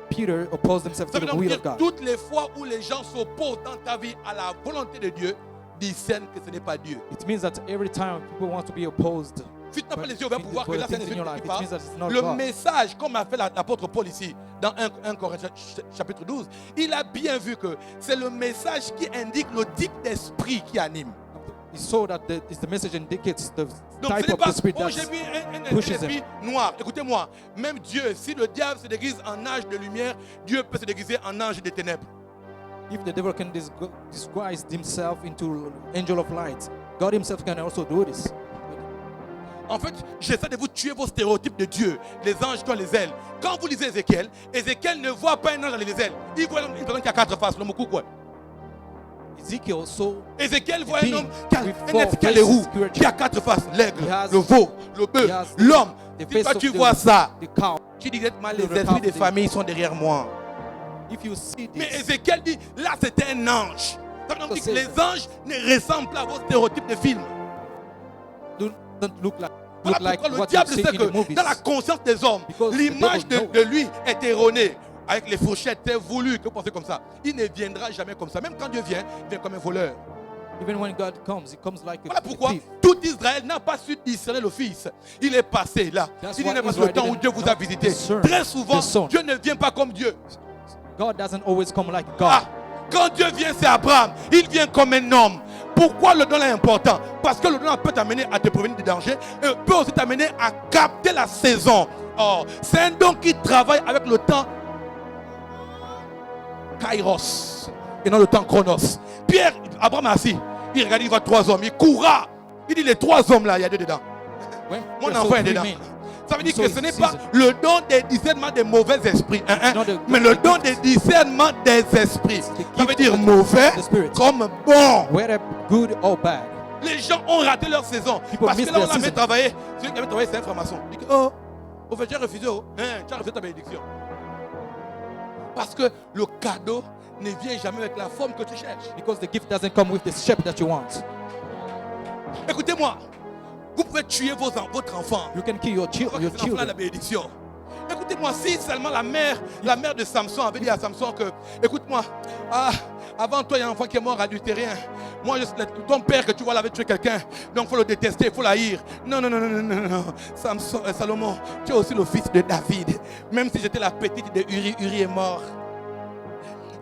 Peter opposed himself Ça to veut the will dire of God. toutes les fois où les gens s'opposent dans ta vie à la volonté de Dieu, discernent que ce n'est pas Dieu. It means that every time people want to be opposed, Si tu n'as pas les yeux ouverts pour voir que for là the c'est un things in esprit your qui life, it parle, means that it's not le God. message, comme a fait l'apôtre Paul ici, dans 1 Corinthiens chapitre 12, il a bien vu que c'est le message qui indique le type d'esprit qui anime. He saw that it's the message indicates the Donc ce type n'est of pas, the spirit oh that j'ai vu un pushes esprit noir. Écoutez-moi, même Dieu, si le diable se déguise en ange de lumière, Dieu peut se déguiser en ange de ténèbres. if the devil can disguise himself into angel of light, God himself can also do this. En fait, j'essaie de vous tuer vos stéréotypes de Dieu, les anges qui ont les ailes. Quand vous lisez Ézéchiel, Ézéchiel ne voit pas un ange avec les ailes. Il voit une personne qui a 4 faces, le moukou quoi. Ezekiel saw Ézéchiel voit un being homme qui a, with un four être qui a les roues, faces, qui a 4 faces, l'aigle, He has- le veau, le bœuf, he has l'homme. the Si face toi of tu the- vois ça, the cow. tu dis directement les The esprits des cow. familles sont derrière moi. If you see Mais this, Ézéchiel dit, là c'était un ange. Ça veut donc dire que les anges ne ressemblent pas à vos stéréotypes de films. don't look like Voilà pourquoi le what you diable see sait in que the movies. dans la conscience des hommes, Because the l'image devil de lui est erronée. Avec les fourchettes, c'est voulu que vous pensez comme ça. Il ne viendra jamais comme ça. Même quand Dieu vient, il vient comme un voleur. Even when God comes, he comes like Voilà a pourquoi thief. tout Israël n'a pas su discerner le Fils. Il est passé là. That's Il why n'est pas Israel le temps où didn't Dieu vous a not visité. discern Très souvent, the Son. Dieu ne vient pas comme Dieu. God doesn't always come like God. Ah, quand Dieu vient, c'est Abraham. Il vient comme un homme. Pourquoi le don est important? Parce que le don peut t'amener à te prévenir du danger et peut aussi t'amener à capter la saison. Oh, c'est un don qui travaille avec le temps Kairos et non le temps Chronos. Pierre, Abraham est assis. Il regarde, il voit 3 hommes. Il courra. Il dit les 3 hommes là, il y a 2 dedans. When Mon there's enfant so est three dedans. men, Ça veut dire So que ce n'est it's pas season. le don des discernements des mauvais esprits, not the- mais le don des discernements des esprits. the Ça veut gift dire of the mauvais Spirit. comme bon. whether good or bad. Les gens ont raté leur saison. People Parce que miss là, on their a mis season. travailler. Celui qui a mis travailler, c'est un franc-maçon. Il dit que, oh, au fait, tu as refusé, oh. Tu as refusé ta bénédiction. Parce que le cadeau ne vient jamais avec la forme que tu cherches. Because the gift doesn't come with the shape that you want. Écoutez-moi, vous pouvez tuer votre enfant. You can kill your Avant que your cet enfant ait la children. bénédiction. Écoutez-moi, si seulement la mère de Samson avait dit à Samson que, écoute-moi, avant toi, il y a un enfant qui est mort adultérien. Moi, ton père que tu vois là avait tué quelqu'un, donc il faut le détester, il faut l'haïr. Non. Samson, Salomon, tu es aussi le fils de David. Même si j'étais la petite de Uri, Uri est mort.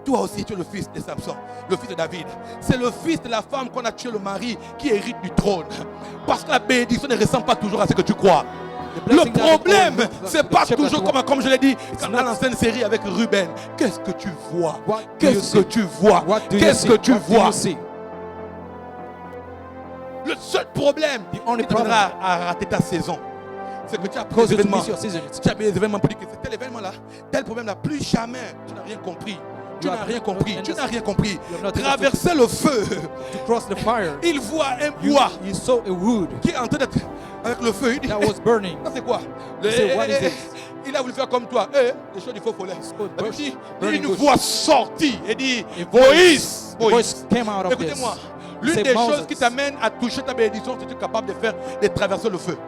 Toi aussi, tu es le fils de Samson, le fils de David. C'est le fils de la femme qu'on a tué le mari qui hérite du trône. Parce que la bénédiction ne ressemble pas toujours à ce que tu crois. The Le blessing that problème, you want, c'est the pas shape that toujours you want. comme je l'ai dit It's dans not- l'ancienne série avec Ruben. Qu'est-ce que tu vois? What do you Qu'est-ce que see? tu vois? What do you Qu'est-ce see? que tu What do vois? you see? Le seul problème The only qui t'amènera à rater ta saison, c'est que tu as pris Cause des you to événements. miss your season. Tu as pris des événements pour dire que c'est tel événement là, tel problème là, plus jamais tu n'as rien compris. Tu You n'as have rien not compris. Tu understood. n'as rien compris. You have not Traverser le feu, To cross the fire, il voit un you, bois you saw a wood qui est en train d'être avec le feu. Il dit, that was burning. ça c'est quoi? say, what is this? Il a voulu faire comme toi. Les choses du faux follet. called Il bush, dit, burning une bush. voix sortie et dit, A voice, Moïse, a voice came out of écoutez-moi, this. l'une Say, des Moses. choses qui t'amène à toucher ta bénédiction, c'est que tu es capable de faire, de traverser le feu.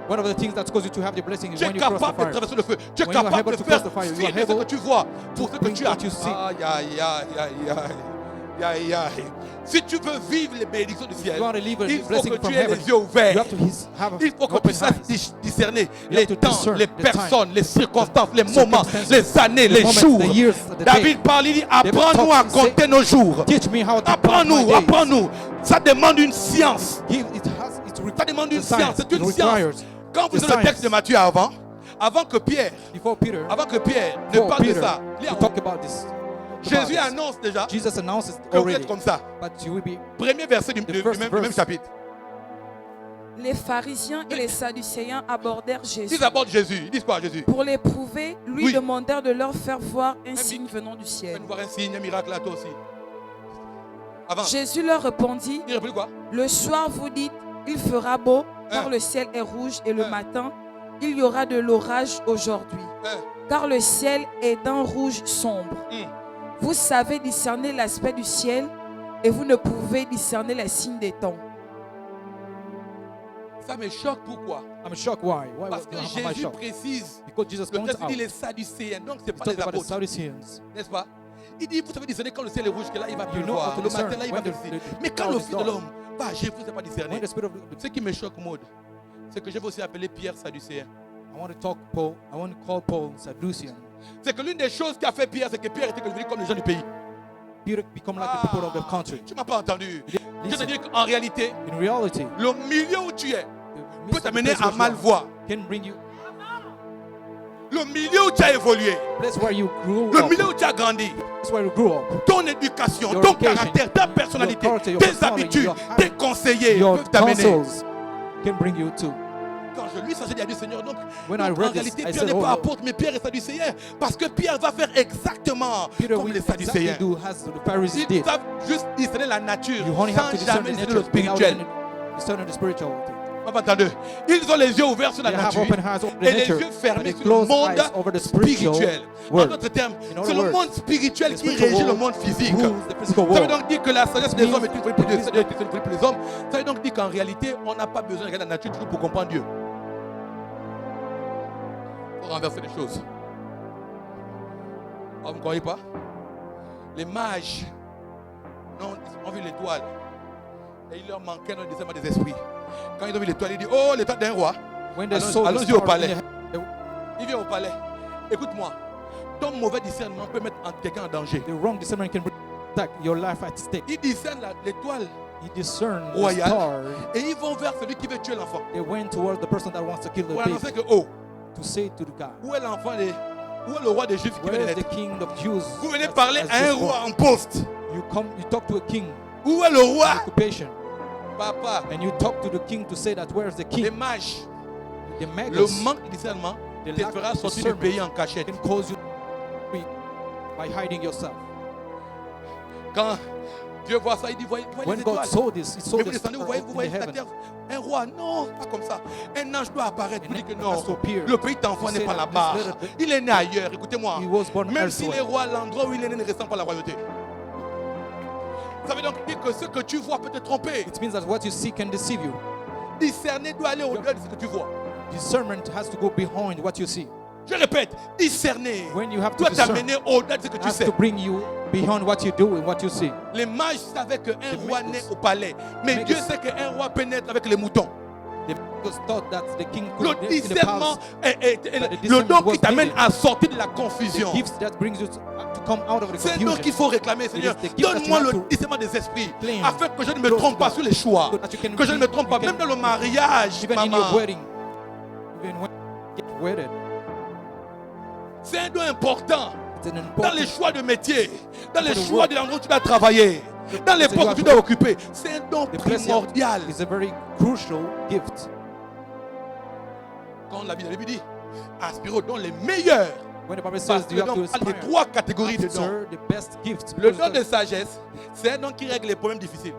One of the things that cause you to have the blessing is Tu es when you cross the capable de fire. traverser le feu. Tu es When you are capable able de to faire cross the fire, you are filtrer ce able que tu vois pour ce que bring tu as. what you see. Aïe. Si tu veux vivre les bénédictions du ciel, You want to leave a il faut blessing que from tu aies heaven. les yeux ouverts. You have to have Il faut que tu open saches eyes. discerner You les have to temps, discern les the personnes, time, les circonstances, les moments, circumstances, les années, the les moments, jours. the years, the David day. parle, il dit, David apprends-nous à talks, he compter nos jours. Teach me how to count my Apprends-nous, days. apprends-nous. Ça demande une science. Ça demande une the science. C'est une It science. requires Quand vous the lisez le texte de science. Matthieu avant que Pierre Before Peter, ne before parle de Peter, ça, lis to en haut. talk about this. Jésus annonce déjà Jesus announces que vous already, êtes comme ça. but you will be Premier verset du first même verse. chapitre. Les pharisiens et les sadducéens abordèrent Jésus. Ils abordent Jésus. Ils disent quoi à Jésus? Pour l'éprouver, lui Oui. demandèrent de leur faire voir un signe venant du ciel. Fais-nous voir un signe, un miracle là toi aussi. Avant. Jésus leur répondit, Il répond quoi? le soir vous dites, il fera beau, car Hein. le ciel est rouge, et le Hein. matin, il y aura de l'orage aujourd'hui, car le ciel est d'un rouge sombre. Hmm. Vous savez discerner l'aspect du ciel, et vous ne pouvez discerner les signes des temps. Ça me choque, pourquoi? I'm shocked. Why? Parce que Am I Jésus shocked? précise. Because Jesus Le points texte out. dit les Sadducéens, donc c'est He pas talks les about the apôtres, Sadduceans. n'est-ce pas? Il dit, vous savez discerner quand le ciel est rouge, que là il va You know pleuvoir. how to Le discern matin là il va when the- baisser. the Mais quand cloud le is Fils de dark. l'homme va agir, vous ne savez pas discerner. When the spirit of Ce qui me choque, Maud, c'est que je vais aussi appeler Pierre Sadducéen. I want to talk Paul. I want to call Paul Sadducean. C'est que l'une des choses qu'a fait Pierre, c'est que Pierre était devenu comme les gens du pays. Peter become like the people of the country. Tu ne m'as pas entendu. Je te Listen, dis qu'en réalité, in reality, le milieu où tu es the peut midst of the t'amener place à where mal you are voir. can bring you Le milieu où tu as évolué, place where you grew le up. milieu où tu as grandi, Place where you grew up. ton éducation, Your ton education, caractère, ta personnalité, your character, your tes personality, habitudes, your tes habits, conseillers Your peuvent t'amener. counsels can bring you to. Quand je lui j'ai dit à Dieu, Seigneur, donc When I en read this, réalité, I Pierre said, n'est oh, pas no. apôtre, mais Pierre est sadducéen. Parce que Pierre va faire exactement Peter comme will les exactly sadducéens. do as the Pharisees Ils did. savent juste discerner la nature You only have to sans discern jamais the discerner nature le spirituel. without discerning the spiritual. On va entendre. Ils ont les yeux ouverts sur la They have nature open eyes over the et les nature, yeux fermés but they sur le close monde eyes over the spiritual spirituel. En world. d'autres termes, In c'est other le words, monde spirituel the qui spiritual régit le world monde physique. rules the physical Ça veut world. donc dire que la sagesse It des means hommes est une folie pour Dieu, this- c'est une folie pour les hommes. Ça veut donc dire qu'en réalité, on n'a pas besoin de regarder la nature du tout pour comprendre Dieu. Il faut renverser les choses. Oh, vous ne croyez pas? Les mages ont vu l'étoile et il leur manquait dans le discernement des esprits. Quand ils ont vu l'étoile, ils disent, oh, l'étoile d'un roi. When they saw the Allons-y au star palais. in the- Il vient au palais. Écoute-moi, ton mauvais discernement peut mettre quelqu'un en danger. The wrong discernment can bring your life at stake. Ils discernent l'étoile He discerned the royale star. et ils vont vers celui qui veut tuer l'enfant. They went towards the person that wants to kill the Pour baby annoncer que, oh, to say to the guy, où est l'enfant où est le roi des Juifs qui vient where de is the naître? king of Jews? Vous venez That's- parler that's à un just roi wrong. en poste. You talk to a king Où est le in roi? occupation, Papa, and you talk to the king to say that where's the les king? mages, The le magus manque de discernement the te lack fera of sortir du discernment pays en cachette. can cause you weak by hiding yourself. Quand Dieu voit ça, il dit, voyez When les God étoiles. saw this, he saw Mais the vous descendez, star vous in voyez the la heaven. terre. Un roi, non, pas comme ça. Un ange doit apparaître pour An dire que angel non, has to appear le pays d'enfant to n'est say pas that là-bas. this little- Il est né ailleurs, écoutez-moi. He was born Même si les elsewhere. rois, l'endroit où il est né ne ressemble pas à la royauté. Ça veut donc dire que ce que tu vois peut te tromper. It means that what you see can deceive you. Discerner doit aller au-delà de ce que tu vois. Discernment has to go behind what you see. Je répète, discerner When you have to doit discern, t'amener au-delà de ce que tu has sais. to bring you behind what you do and what you see. Les mages savaient qu'un roi magus- naît au palais. Mais magus- Dieu sait qu'un roi pénètre avec les moutons. The magus thought that the king Le could live in the discernement palace. est the le discernment don was qui t'amène needed. à sortir de la The confusion. gifts that brings you to come out of the C'est un don confusion. qu'il faut réclamer, Seigneur. the gift that you Donne-moi have le to discernement des esprits claim. afin que je ne me Close trompe pas God. sur les choix. So that you can Que je ne me trompe pas, you même can- dans le mariage, Even in your maman. wedding, even when you get wedded, C'est un don important. it's an Dans les important. choix de métier, dans les For the choix work. de l'endroit où tu dois travailler, dans les So you postes que have tu to- dois occuper. C'est un don The place you have primordial. is a very crucial gift. Quand la Bible dit, aspirez aux dons les meilleurs. When the Bible Parce says que you le have to don a les aspire trois catégories de dons. after the best gifts. Le because don de sagesse, c'est un don qui règle les problèmes difficiles.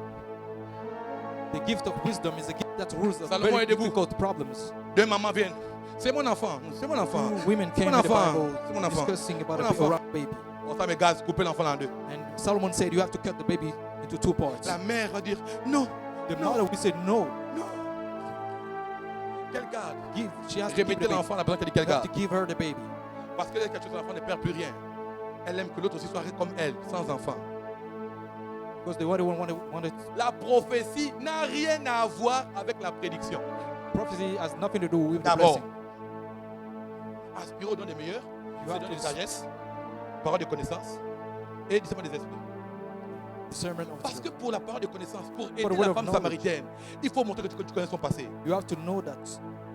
the gift of wisdom is a gift that rules the Salomon, very aidez-vous. difficult problems. Deux mamans viennent. C'est mon enfant, c'est mon enfant. Two women C'est came mon in the enfant, Bible c'est mon enfant. discussing about Mon a enfant. rock baby. On fait mes gaz, couper l'enfant en deux. And Solomon said you have to cut the baby into two parts. La mère va dire, non, The no. mother will say no. non. Quel garde? She has to give the Remettez baby. l'enfant à la personne qui dit quel You have garde. to give her the baby. Parce que quelque chose, l'enfant ne perd plus rien. Elle aime que l'autre aussi soit comme elle, sans enfant. Because the other one wanted La prophétie n'a rien à voir avec la prédiction. prophecy has nothing to do with the D'abord, blessing. aspirez au don des meilleurs, You c'est have don de to sagesse, parole de connaissance et discernement des esprits. discernment of Parce que pour la parole de connaissance, pour the aider word la of femme knowledge. samaritaine, il faut montrer que tu connais son passé. you have to know that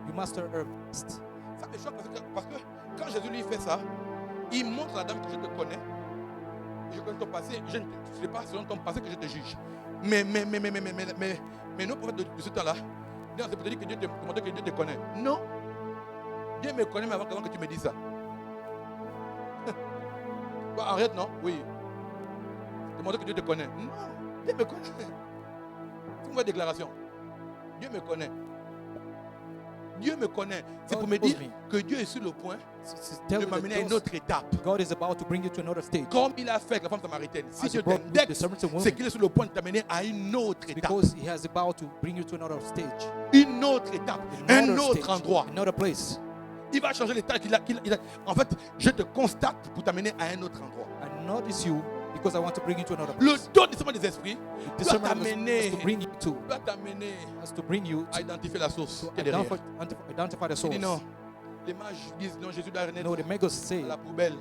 you master her best. Ça me choque parce que quand Jésus lui fait ça, il montre à la dame que je te connais, je connais ton passé, je ne sais pas selon ton passé que je te juge. Mais nos prophètes de ce temps-là, c'est pour te dire que Dieu te montrer que Dieu te connaît. Non. Dieu me connaît, mais avant que tu me dises ça. Bah, arrête, non? Oui. Te montrer que Dieu te connaît. Non. Dieu me connaît. C'est une vraie déclaration. Dieu me connaît. Dieu me connaît. C'est God pour me knows dire me. que Dieu est sur le point It's tell de you m'amener à une that autre étape. God is about to bring you to another stage. Comme il a fait avec la femme samaritaine. Si As Dieu he brought with the t'indexe, Samaritan woman. c'est qu'il est sur le point de t'amener à une autre étape. Because He has about to bring you to another stage, Une autre étape. Un another autre stage, endroit. another place. Il va changer l'état qu'il a. En fait, je te constate pour t'amener à un autre endroit. I notice you because I want to bring you to another Le place. don discernement des esprits The doit discernment t'amener has to bring you to, doit t'amener has to bring you à identifier la source to qui est derrière. identify the Il source. dit non. Les mages disent non, Jésus doit renaître No, the Megos say à la poubelle,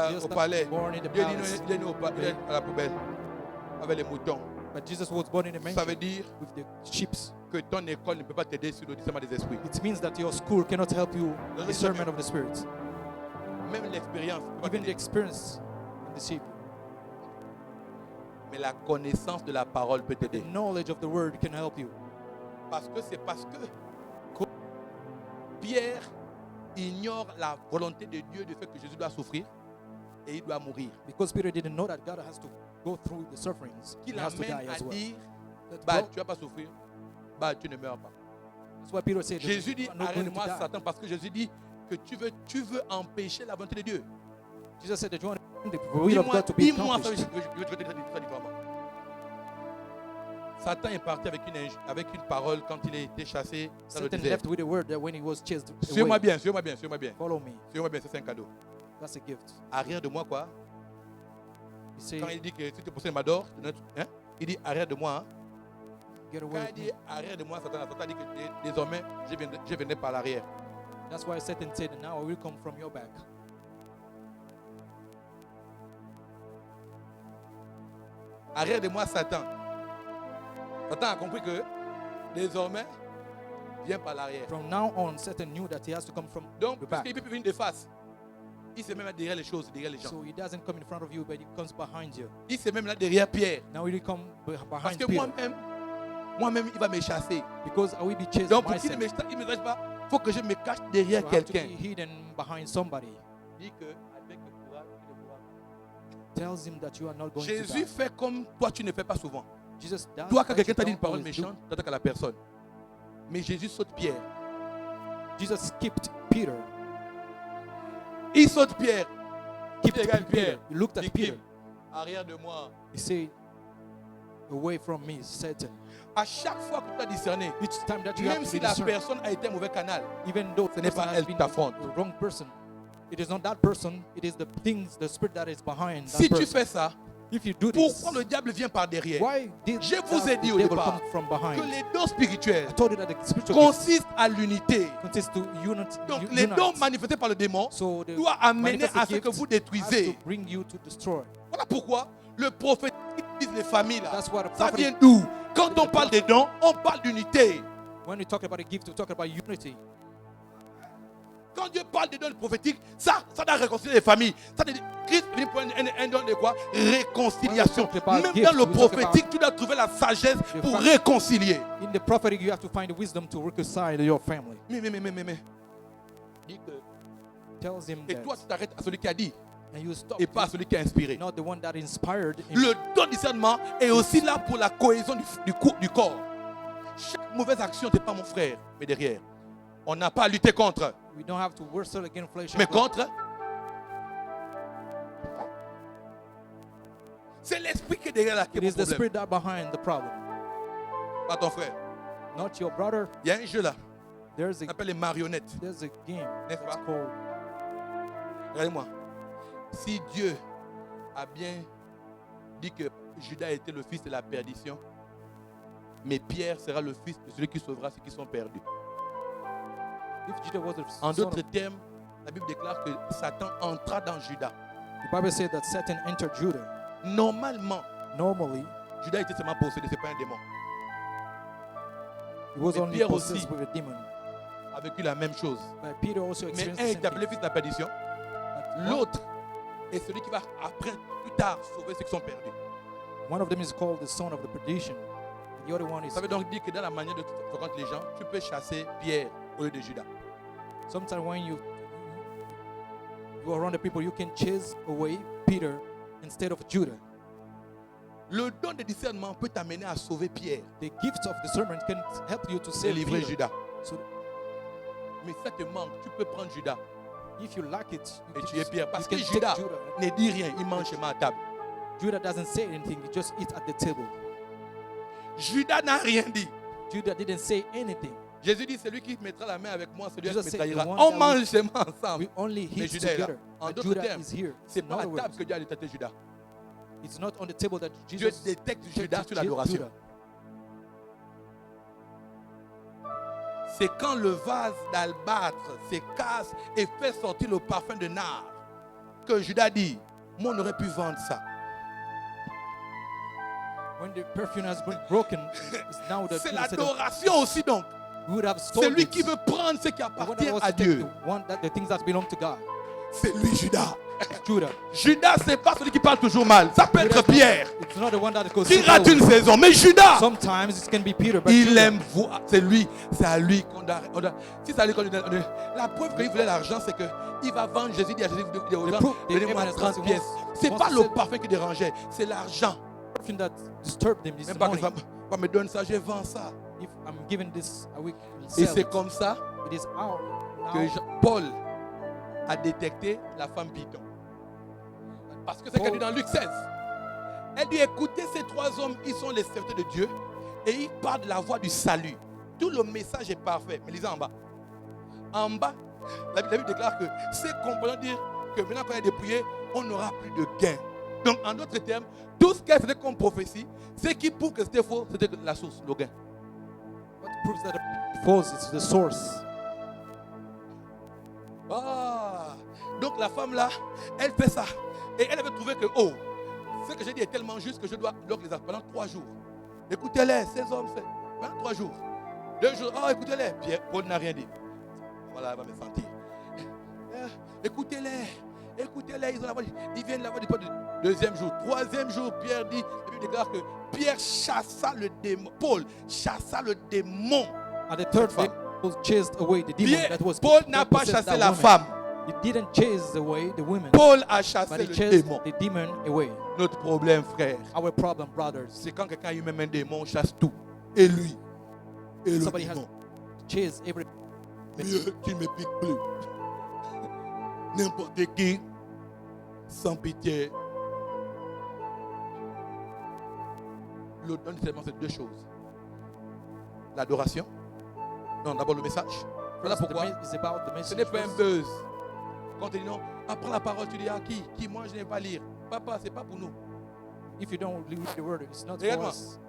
Jesus au not palais. born in the Dieu dit non, palace. il est né il est à la poubelle avec les moutons. But Jesus was born in a Ça manger veut dire with the sheep. que ton école ne peut pas t'aider sur le discernement des esprits. It means that your school cannot help you Doesn't discernment matter. of the spirits. Même l'expérience ne peut pas Even the t'aider. experience in the sheep. Mais la connaissance de la parole peut The t'aider. knowledge of the word can help you. Parce que c'est parce que Pierre ignore la volonté de Dieu du fait que Jésus doit souffrir et il doit mourir. Because Peter didn't know that God has to go through the sufferings. He Qu'il has to die amène à as well. dire, That bah God- tu vas pas souffrir, bah tu ne meurs pas. That's why Peter said, Jésus dit, "You are not going to arrête-moi die." Satan, parce que Jésus dit que tu veux empêcher la volonté de Dieu. Jesus said that you want the will of Dis-moi, God to be dis-moi ça, accomplished. je vais te dire ça différemment. Satan est parti avec une parole quand il a été chassé dans le Satan désert. left with a word that when he was chased Suis-moi away, bien, suis-moi bien, suis-moi bien. follow me. Suis-moi bien, ça c'est un cadeau. That's a gift. Arrière de moi quoi? He said, Quand il dit que si tu possèdes ma d'or, hein? Il dit arrière de moi. Hein? get Quand away il with dit me. arrière de moi, Satan dit que désormais je viendrai par l'arrière. That's why Satan said, now I will come from your back. Arrière de moi, Satan. Satan a compris que désormais, viens par l'arrière. From now on, Satan knew that he has to come from Donc, the back. puisqu'il peut venir de face, il se met même derrière les choses, derrière les gens. So he doesn't come in front of you, but he comes behind you. Il se met même là derrière Pierre. Now he will come Parce behind que Peter. moi-même, il va me chasser. Because I will be chased Donc, pour qu'il myself. ne me cache pas, il faut que je me cache derrière So I have to quelqu'un. be hidden behind somebody. Il dit que avec le courage, tu ne pourras Tells him that you are not pas. going to Jésus die. fait comme toi, tu ne fais pas souvent. Jesus does Toi, quand what quelqu'un you t'a dit une don't parole always do. méchante, tu attaques à la personne. Mais Jésus saute Pierre. Jesus skipped Peter. Il saute Pierre. He Il regarde Pierre. He looked at Il dit, Peter. arrière de moi. He said, away from me, Satan. À chaque fois que tu as discerné, Each time that you have même to si be la discerned, personne a été un mauvais canal, even though ce n'est the pas person elle has qui been t'affronte. the wrong person, it is not that person, it is the things, the spirit that is behind that si tu person. fais ça, If you do this, pourquoi le diable vient par derrière? why did Je vous ai the dit au devil départ come from Que behind? les dons spirituels I told you that the spiritual gifts consistent à l'unité. consist to unity. Donc les dons manifestés par le démon So the doivent amener manifested à ce que gift vous has détruisez. to bring you to destroy. Voilà pourquoi le prophète utilise les familles là. That's what the Ça prophet- vient d'où? Quand on parle des dons, on parle d'unité. When we talk about a gift, we talk about unity. Quand Dieu parle des dons prophétiques, ça doit réconcilier les familles. Ça doit dire, Christ est venu pour un don de quoi? Réconciliation. When we talk about Même gifts, dans le we talk prophétique, tu dois trouver la sagesse the pour fact- réconcilier. In the prophetic, you have to find the wisdom to reconcile your family. Mais. Dis que- Tells him Et that, toi, tu t'arrêtes à celui qui a dit and you stop. et pas à celui qui a inspiré. Not the one that inspired him. Le don de discernement est aussi là pour la cohésion du corps. Chaque mauvaise action, ce n'est pas mon frère, mais derrière. On n'a pas à lutter contre, We don't have to wrestle against flesh and mais blood. contre. C'est l'esprit qui est derrière là qui est It mon is the problème. spirit that behind the problem, Pas ton frère. not your brother. Il y a un jeu là, There's on a appelle les marionnettes. game N'est-ce that's pas? called. Regardez-moi. Si Dieu a bien dit que Judas était le fils de la perdition, mais Pierre sera le fils de celui qui sauvera ceux qui sont perdus. If Judah was the En son d'autres of, termes, la Bible déclare que Satan entra dans Judas. the Bible said that Satan entered Judah. Normalement, Normally, Judas était seulement possédé, ce n'est pas un démon. he was Et only Pierre possessed aussi. with a demon. A vécu la même chose. But Peter also Mais experienced un the est same appelé thing. fils de la perdition, But l'autre est celui qui va après, plus tard, sauver ceux qui sont perdus. one of them is called the son of the perdition. The other one is. Ça veut donc dire que dans la manière de fréquenter les gens, tu peux chasser Pierre au lieu de Judas. Sometimes when you are around the people, you can chase away Peter instead of Judah. Le don de discernement peut t'amener à sauver Pierre The gift of discernment can help you to et save livrer Peter. Judas. So Mais si ça te manque, tu peux prendre Judas If you lack it, et you tu es can, Pierre. Parce you que can take Judas Judah. ne dit rien, il mange chez moi à table. Judah doesn't say anything, he just eats at the table. Judas n'a rien dit. Judah didn't say anything. Jésus dit, celui qui mettra la main avec moi, celui qui Jesus me said, trahira. the one On that mange chez moi ensemble. We only Mais eat Judas est là. together. En But d'autres Judah termes, is here. c'est In pas à other table words, que Dieu a détecté Judas. it's not on the table that Dieu Jesus détecte detected Judas sur l'adoration. Judah. C'est quand le vase d'albâtre se casse et fait sortir le parfum de nard que Judas dit, moi on aurait pu vendre ça. When the perfume has been broken, it's now that C'est Jesus said, l'adoration aussi donc. we would have C'est stolen lui it. qui veut prendre ce qui The one that appartient wants à to take Dieu. the things that belong to God. C'est lui Judas. It's Judah. Judas, c'est pas celui qui parle toujours mal. Ça peut être Pierre It's not the one that goes qui super rate well. une saison. Mais Judas, Sometimes it can be Peter, but il Judah, aime voir. C'est lui, c'est à lui qu'on doit. Si c'est à lui qu'on doit. La preuve qu'il voulait l'argent, c'est qu'il va vendre Jésus. Il dit à Jésus, il dit aux gens, donnez-moi 30 pièces. C'est pas le parfum qui dérangeait, c'est l'argent. perfume that disturbed him this Même pas que morning. ça me donne ça, je vends ça. If I'm given this, I will Et sell c'est it. comme ça It is out que now. Paul a détecté la femme bidon. Parce que c'est qu'elle dit dans Luc 16. Elle dit, écoutez, ces trois hommes, ils sont les serviteurs de Dieu et ils parlent de la voie du salut. Tout le message est parfait. Mais lisez en bas. En bas, la Bible déclare que ces compagnons disent que maintenant qu'on est dépouillé, on n'aura plus de gain. Donc, en d'autres termes, tout ce qu'elle faisait comme prophétie, ce qui prouve que c'était faux, c'était la source, le gain. What proves that it's false is the source. Ah, donc la femme là, elle fait ça. Et elle avait trouvé que, oh, ce que j'ai dit est tellement juste que je dois leur les appeler pendant 3 jours. Écoutez-les, ces hommes, c'est pendant 3 jours. 2 jours, oh, écoutez-les. Pierre, Paul n'a rien dit. Voilà, elle va me sentir. Écoutez-les, écoutez-les, ils viennent là-bas du peuple. 2e jour, 3e jour, Pierre dit, la Bible déclare que Pierre chassa le démon. Paul chassa le démon. At the third day, Paul chased away the demon Pierre, that was Paul n'a that pas possessed chassé that la woman. femme. He didn't chase away the women, Paul a chassé but he le chased démon. the demon away. Notre problème, frère, Our problem, brothers, c'est quand quelqu'un a eu même un démon, on chasse tout. Et lui. Et le somebody has démon. chased every. Mieux qu'il ne me pique plus. N'importe qui, sans pitié. Le don du testament, c'est 2 choses. L'adoration. Non, d'abord le message. Voilà First, pourquoi. it's about the Ce message. n'est pas un First. buzz. Quand tu dis non, apprends la parole, tu dis à qui? Qui? Moi, je n'aime pas lire. Papa, c'est pas pour nous. If you don't read the word, it's not for Regarde-moi. us.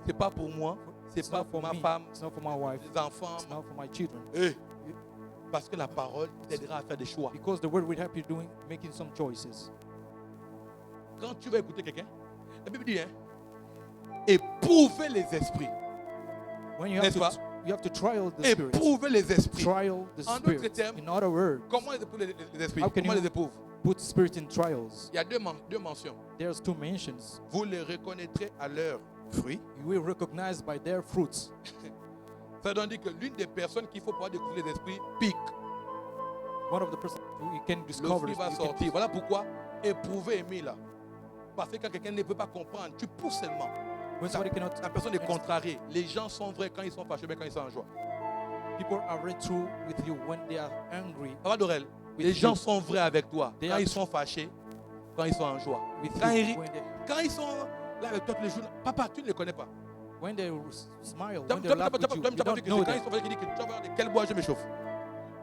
C'est pas pour moi. C'est It's pas not pour for ma me. femme, It's not for my wife. les enfants. It's not for my children. Eh, parce que la parole t'aidera à faire des choix. Because the word will help you making some choices. Quand tu vas écouter quelqu'un, la Bible dit, hein, éprouvez les esprits. When you N'est-ce pas? you have to trial the spirit. Éprouvez les esprits. Trial the En d'autres spirit. termes, In other words, comment ils éprouvent les esprits? How can Comment you- les éprouvent? put spirit in trials. Il y a deux mentions. There's 2 mentions. Vous les reconnaîtrez à leurs fruits. You will recognize by their fruits. Ça donne dire que l'une des personnes qu'il faut pouvoir découvrir les esprits pique. One of the person you can Le discover. fruit va You can sortir. Voilà pourquoi éprouver aimer là. Parce que quand quelqu'un ne peut pas comprendre, tu pousses seulement. when somebody cannot, La personne est contrariée. Les gens sont vrais quand ils sont fâchés, mais quand ils sont en joie. people are very true with you when they are angry Ça va, Dorel? with Les gens you. sont vrais avec toi They quand are ils sont fâchés, quand ils sont en joie. With Quand you. ils, quand ils sont là avec toi tous les jours, papa, tu ne les connais pas. When they smile, Tu when they laugh with you, you don't know quand ils them. sont fâchés, ils disent que tu vas voir de quel bois je m'échauffe.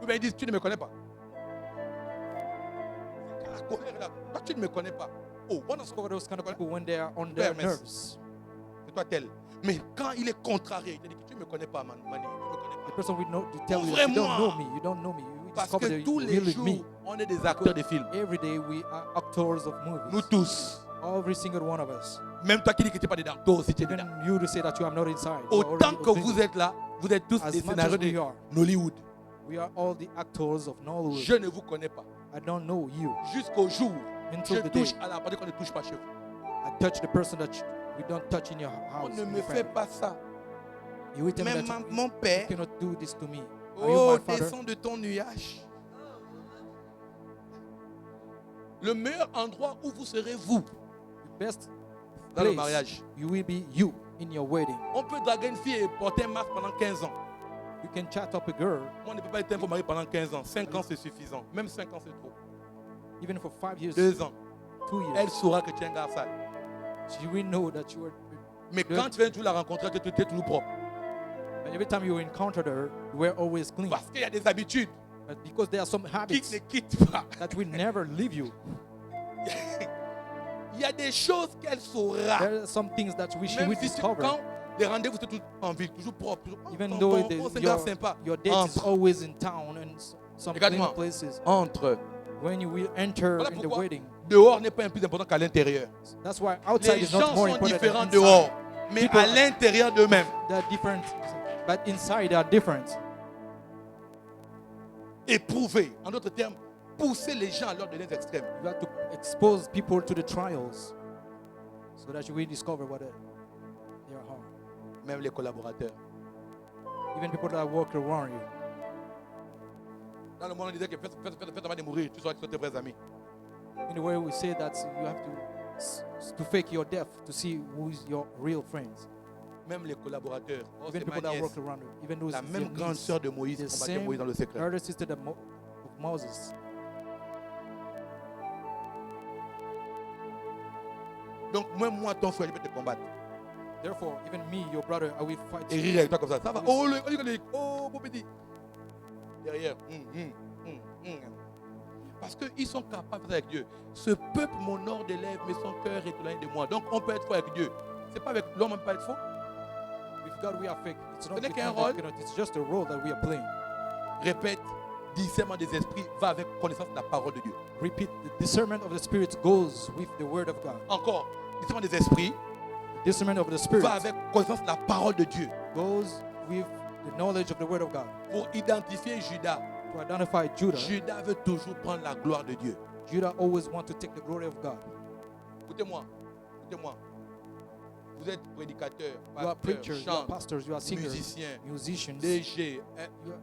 Ou bien ils disent, tu ne me connais pas. C'est la colère là. Toi, tu ne me connais pas. Oh, on a Discover those kind of people when they are on their Hermès. nerves. c'est toi tel. Mais quand il est contrarié, il te dit que tu ne me connais pas, Mani. Tu ne me connais The pas. person will tell you that you Ouvrez-moi. don't know me. You don't know me. You Parce discover que that tous you les really jours, me. on est des acteurs de films. Every day we are actors of Nous movies. tous. Every single one of us. Même toi qui dis que tu n'es pas dedans, toi aussi tu es dedans. Even you to say that you are not inside. You are Autant already que within. vous êtes là, vous êtes tous As des much scénarios as we de are, Nollywood. we are all the actors of Nollywood. Je ne vous connais pas. I don't know you. Jusqu'au jour, je Until the day touche à la partie qu'on ne touche pas chez vous. I touch the person that we don't touch in your On house. ne in me your fait family. pas ça. You will tell me Même that you mon père, cannot do this to me. Are you oh, my father? descends de ton nuage. Le meilleur endroit où vous serez vous, The best dans le place, mariage. you will be you in your wedding. On peut draguer une fille et porter un masque pendant 15 ans. You can chat up a girl Moi, on ne peut pas être un faux mari pendant 15 ans. 5 ans, c'est suffisant. Même 5 ans, c'est trop. even for 5 years, 2 ans. 2 years. Elle saura que tu es un gars sale. She will know that you are. Mais quand tu viens toujours la rencontrer, tu es toujours propre. And every time you encountered her, you were always clean. Parce qu'il y a des habitudes But because there are some qui habits ne quittent pas. that will never leave you, Il y a des choses qu'elle saura. there are some things that she Même will si tu, discover. quand les rendez-vous sont tous en ville, toujours propre. Toujours, Even bon, though bon, bon, c'est un gars sympa. your date is Entre. always in town and some clean Regarde-moi. places, Entre. when you will enter Voilà in the pourquoi wedding, dehors n'est pas plus important qu'à l'intérieur. that's why outside Les is not gens more sont important différents than dehors, inside. mais People à l'intérieur d'eux-mêmes. They're different, but inside they are different. Éprouver, en d'autres termes, pousser les gens à leur de extrêmes. You have to expose people to the trials so that you will discover what they are hard. Même les collaborateurs. Even people that work around you. Dans le monde, on disait que faites avant de mourir, tu sauras que ce sont tes vrais amis. In the way we say that you have to fake your death to see who is your real friends. Même les collaborateurs. Oh, Even c'est people ma that nièce. work around you. Even those La même your grande niece, sœur de Moïse the combattait same Moïse dans le secret. elder sister of Moses. Donc, moi, ton frère, je vais te combattre. Therefore, even me, your brother, I will fight Et you. rire avec toi comme ça. Ça va. Oh, bon petit. Derrière. Parce qu'ils sont capables de faire avec Dieu. Ce peuple m'honore des lèvres, mais son cœur est éloigné de moi. Donc, on peut être faux avec Dieu. C'est pas avec l'homme, on peut pas être faux. With God, we are fake. It's not Ce n'est with qu'un God, rôle. it's just a role that we are playing. Répète, discernement des esprits va avec connaissance de la parole de Dieu. Repeat, the discernment of the Spirit goes with the Word of God. Encore, discernement des esprits The discernment of the Spirit va avec connaissance de la parole de Dieu. goes with the knowledge of the Word of God. Pour identifier Judas, To identify Judah, Judas veut toujours prendre la gloire de Dieu. Judah always wants to take the glory of God. Écoutez-moi, écoutez-moi. Vous êtes prédicateur, You are pasteur, preachers, you are chant, pastors, you are singers, musicien, musicians. DG. You are-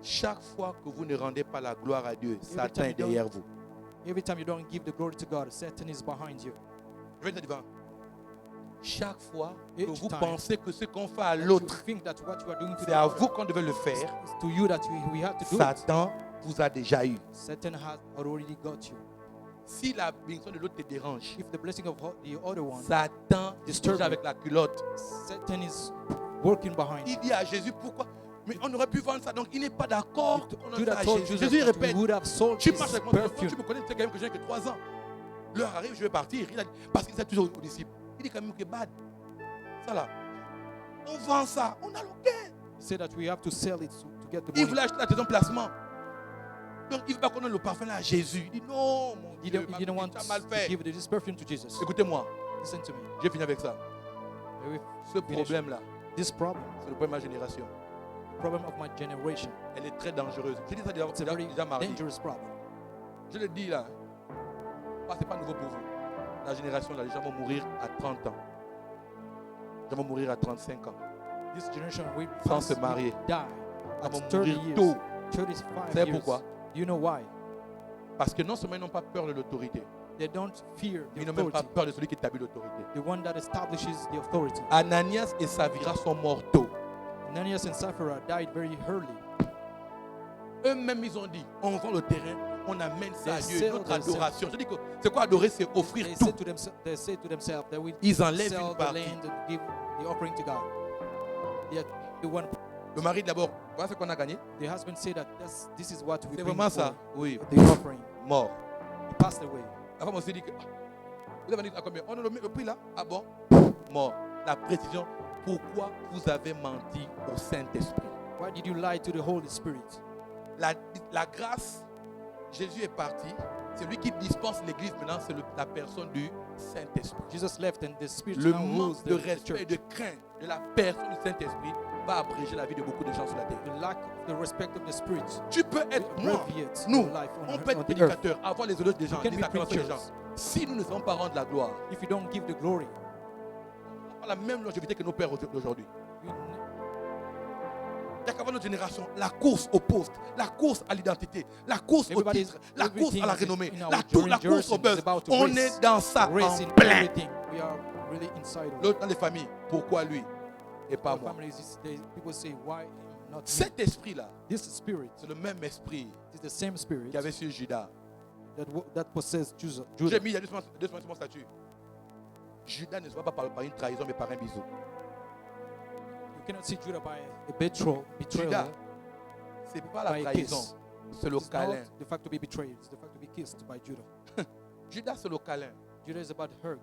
Chaque fois que vous ne rendez pas la gloire à Dieu, Satan time est you don't- derrière vous. Every time you don't give the glory to God, Satan is behind you. Je vais te dire, chaque fois que Each vous time pensez que ce qu'on fait à You l'autre, think that what you are doing to c'est the à other vous qu'on devait le faire, is to you that we have to do it. Satan vous a déjà eu. Satan has already got you. Si la bénédiction de l'autre te dérange, If the blessing of the other one, Satan Disturb déjà you. avec la culotte. Satan is working behind you. Il dit à Jésus, pourquoi? Mais on aurait pu vendre ça, donc il n'est pas d'accord. qu'on donne ça Judah à told Jésus. Jesus Jésus that répète, he would have sold tu his marches avec moi, toi, perfume. tu me connais, tu sais quand même que j'ai que 3 ans. L'heure arrive, je vais partir. Il a dit, parce qu'il sait toujours aux disciples. Il dit quand même que bad. Ça là, on vend ça, on a le gain. He said that we have to sell it to get the Il money. voulait acheter la maison placement. Donc il ne veut pas qu'on donne le parfum là à Jésus. Il dit non, mon He Dieu, didn't, he didn't want tu as mal to fait. give this perfume to Jesus. Écoutez-moi, Listen to me. j'ai fini avec ça. With Ce problème-là, this problem, c'est le problème de ma génération. the problem of my generation, Elle est très dangereuse. J'ai dit ça it's a very déjà mardi. dangerous problem. Je le dis là. Ce n'est pas nouveau pour vous. La génération là, les gens vont mourir à 30 ans. Les gens vont mourir à 35 ans. This generation will Sans se marier. die Ils at vont 30 mourir years, tôt. 35 Vous savez years. pourquoi? You know why? Parce que non seulement ils n'ont pas peur de l'autorité, They don't fear mais ils the n'ont même pas authority, peur de celui qui établit l'autorité. the one that establishes the authority. Ananias et Saphira sont morts tôt. Ananias and Sapphira died very early. Eux-mêmes, ils ont dit, on vend le terrain, on amène ça à They Dieu, sell notre themselves. adoration. Je dis que c'est quoi adorer? C'est offrir They tout. say to themselves that we Ils enlèvent sell une the partie. land and give the offering to God. The one, Le mari d'abord, voilà ce qu'on a gagné. the husband said that this is what we C'est bring vraiment for ça. Oui, the offering. mort. He passed away. La femme aussi dit que, vous avez dit à combien? On a le prix là? Ah bon? Mort. La précision, pourquoi vous avez menti au Saint-Esprit? Why did you lie to the Holy Spirit? La grâce, Jésus est parti. C'est lui qui dispense l'église maintenant, c'est la personne du Saint-Esprit. Jesus left and the Spirit Le now rules manque de the respect et church. de crainte de la personne du Saint-Esprit va abréger la vie de beaucoup de gens sur la terre. The lack of the respect of the Spirit Tu peux être moi, abbreviates nous, your life on on, peut être on the earth. prédicateur, avoir les éloges des gens, You can les be acclamations des gens. preachers. Si nous ne savons pas rendre la gloire, If you don't give the glory, on a la même longévité que nos pères d'aujourd'hui. you Il y a qu'avant notre génération, la course au poste, la course à l'identité, la course au Everybody's- titre, la course à la everything renommée, in our la course au buzz. is about to On race. est dans ça race en in plein. everything. We are really inside of it. L'autre dans les familles, pourquoi lui et pas Our moi? families, people say, why not me. Cet esprit-là, This spirit c'est le même esprit is the same spirit qu'il y avait sur Judas. that possessed Judah. J'ai mis il y a 2 semaines sur mon statut. Judas ne se voit pas par une trahison, mais par un bisou. You cannot see Judah by a betrayal. Judas, c'est pas la by a trahison, kiss. c'est le It's câlin. not the fact to be betrayed, it's the fact to be kissed by Judah. Judas, c'est le câlin. Judah is about hug.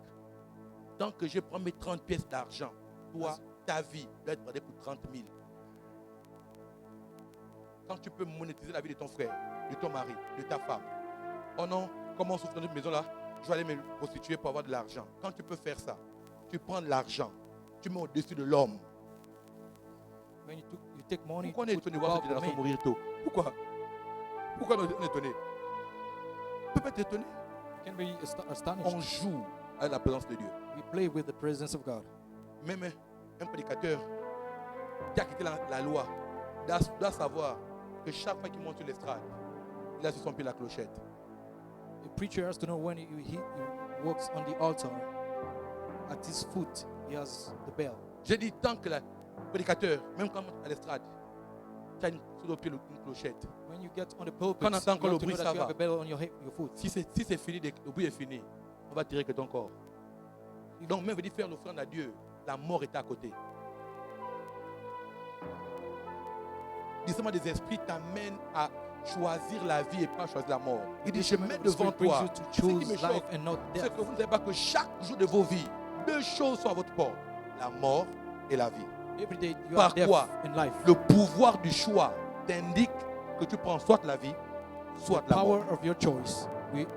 Tant que je prends mes 30 pièces d'argent, toi, ta vie doit être vendue pour 30 000. Quand tu peux monétiser la vie de ton frère, de ton mari, de ta femme. Oh non, comment on souffre dans une maison là? Je vais aller me prostituer pour avoir de l'argent. Quand tu peux faire ça, tu prends de l'argent, tu mets au-dessus de l'homme. When you take money, Pourquoi on est put étonné de voir above cette the génération man. mourir tôt? Pourquoi on est étonné? On ne peut pas être étonné. You can be astonished. On joue à la présence de Dieu. We play with the presence of God. Même un prédicateur qui a quitté la loi doit savoir que chaque fois qu'il monte sur l'estrade, il a sur son pied la clochette. The preacher has to know when he walks on the altar, at his foot, he has the bell. J'ai dit tant que le prédicateur, même quand on monte à l'estrade, tu as sur le pied une clochette. When you get on the pulpit, Quand on entend you que le have to bruit, know ça that you have va. a bell on your foot. Si c'est fini, le bruit est fini, on va tirer que ton corps. Donc même veut dire faire l'offrande à Dieu, la mort est à côté. L'islam des esprits t'amène à choisir la vie et pas choisir la mort. Il dit, je mets devant toi. Ce qui me choque, c'est que vous ne savez pas que chaque jour de vos vies, 2 choses sont à votre porte. La mort et la vie. Every day you Par have death quoi? in life. Le pouvoir du choix t'indique que tu prends soit la vie, soit The la power mort. of your choice.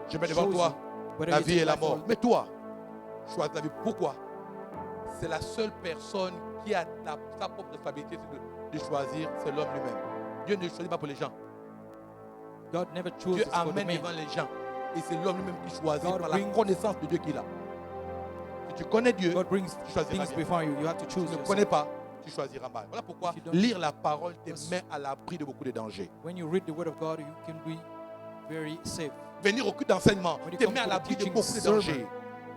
Je mets devant toi la vie et la mort. Mais toi, choisis la vie. Pourquoi? C'est la seule personne qui a sa propre responsabilité de choisir, c'est l'homme lui-même. Dieu ne choisit pas pour les gens. God never Dieu chooses for the amène man. devant les gens. Et c'est l'homme lui-même qui choisit God par la brings- connaissance de Dieu qu'il a. Si tu connais Dieu, God brings tu choisiras things bien. before you. You have to Si choose tu ne yourself. connais pas, tu choisiras mal. Voilà pourquoi If you don't- lire la parole te met à l'abri de beaucoup de dangers. When you read the word of God, you can be very safe. Venir au culte d'enseignement When you te come met à to the l'abri de teaching beaucoup de sermon, dangers.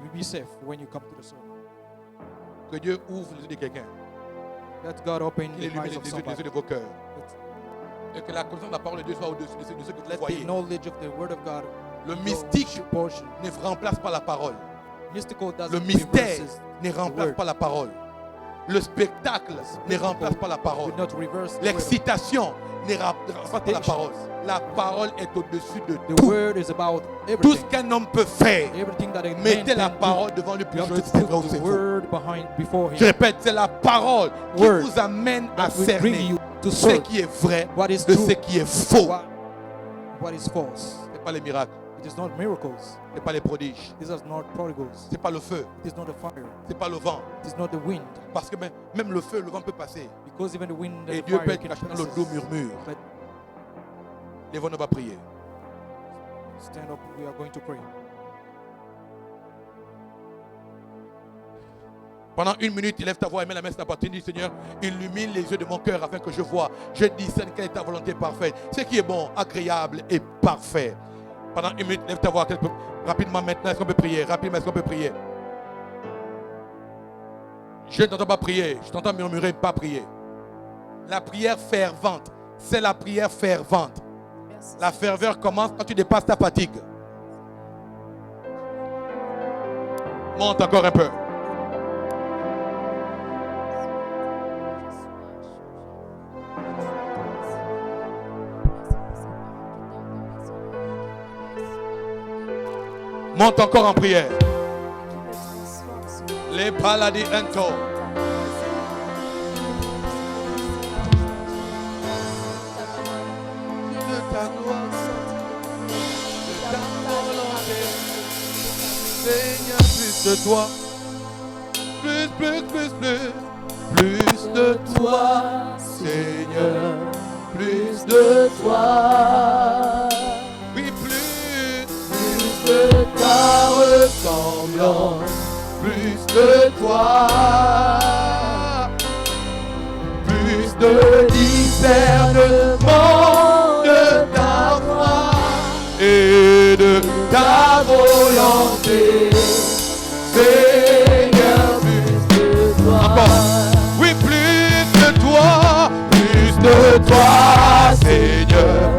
you'll be safe when you come to the sermon. Que Dieu ouvre les yeux de quelqu'un. Let God open Qu'il the illumine eyes les of yeux somebody. de vos cœurs. Et que la connaissance de la parole de Dieu soit au-dessus de ce que vous Let the voyez. knowledge of the word of God Le be mystique your portion. ne remplace pas la parole. Mystical doesn't Le mystère reverse ne the remplace word. pas la parole. Le spectacle ne remplace pas la parole. Will not reverse the word. L'excitation ne remplace pas la parole. La parole est au-dessus de The tout. word is about Tout ce everything. qu'un homme peut faire, Everything that a man mettez la can do, parole devant lui you pour have juger to si c'est vrai ou put c'est the faux. word before Je him. répète, c'est la parole qui Word vous amène à That will bring cerner you to ce search qui est vrai what is de true, ce qui est faux. what is false. Ce n'est pas les miracles, It is not miracles. ce n'est pas les prodiges, These are not prodigals. ce n'est pas le feu, It is not the fire. ce n'est pas le vent. It is not the wind. Parce que même le feu, le vent peut passer. Because even the wind Et and the Dieu peut fire être can caché dans pass. le dos murmure. But Les vents ne va prier. stand up, we are going to pray. Pendant 1 minute, lève ta voix et mets la main sur ta poitrine. Dis Seigneur, illumine les yeux de mon cœur afin que je vois. Je discerne quelle est ta volonté parfaite. Ce qui est bon, agréable et parfait. Pendant 1 minute, lève ta voix. Rapidement maintenant, est-ce qu'on peut prier? Rapidement, est-ce qu'on peut prier? Je ne t'entends pas prier. Je t'entends murmurer, pas prier. La prière fervente, c'est la prière fervente. La ferveur commence quand tu dépasses ta fatigue. Monte encore un peu. Monte encore en prière. Les paladis ento. De ta gloire, de ta volonté. Seigneur, plus de toi. Plus de toi. Seigneur, plus de toi. Oui, plus de ta ressemblance, plus de toi, plus de discernement de ta voix et de ta volonté, Seigneur, plus de toi. Encore. Oui, plus de toi, plus de Seigneur.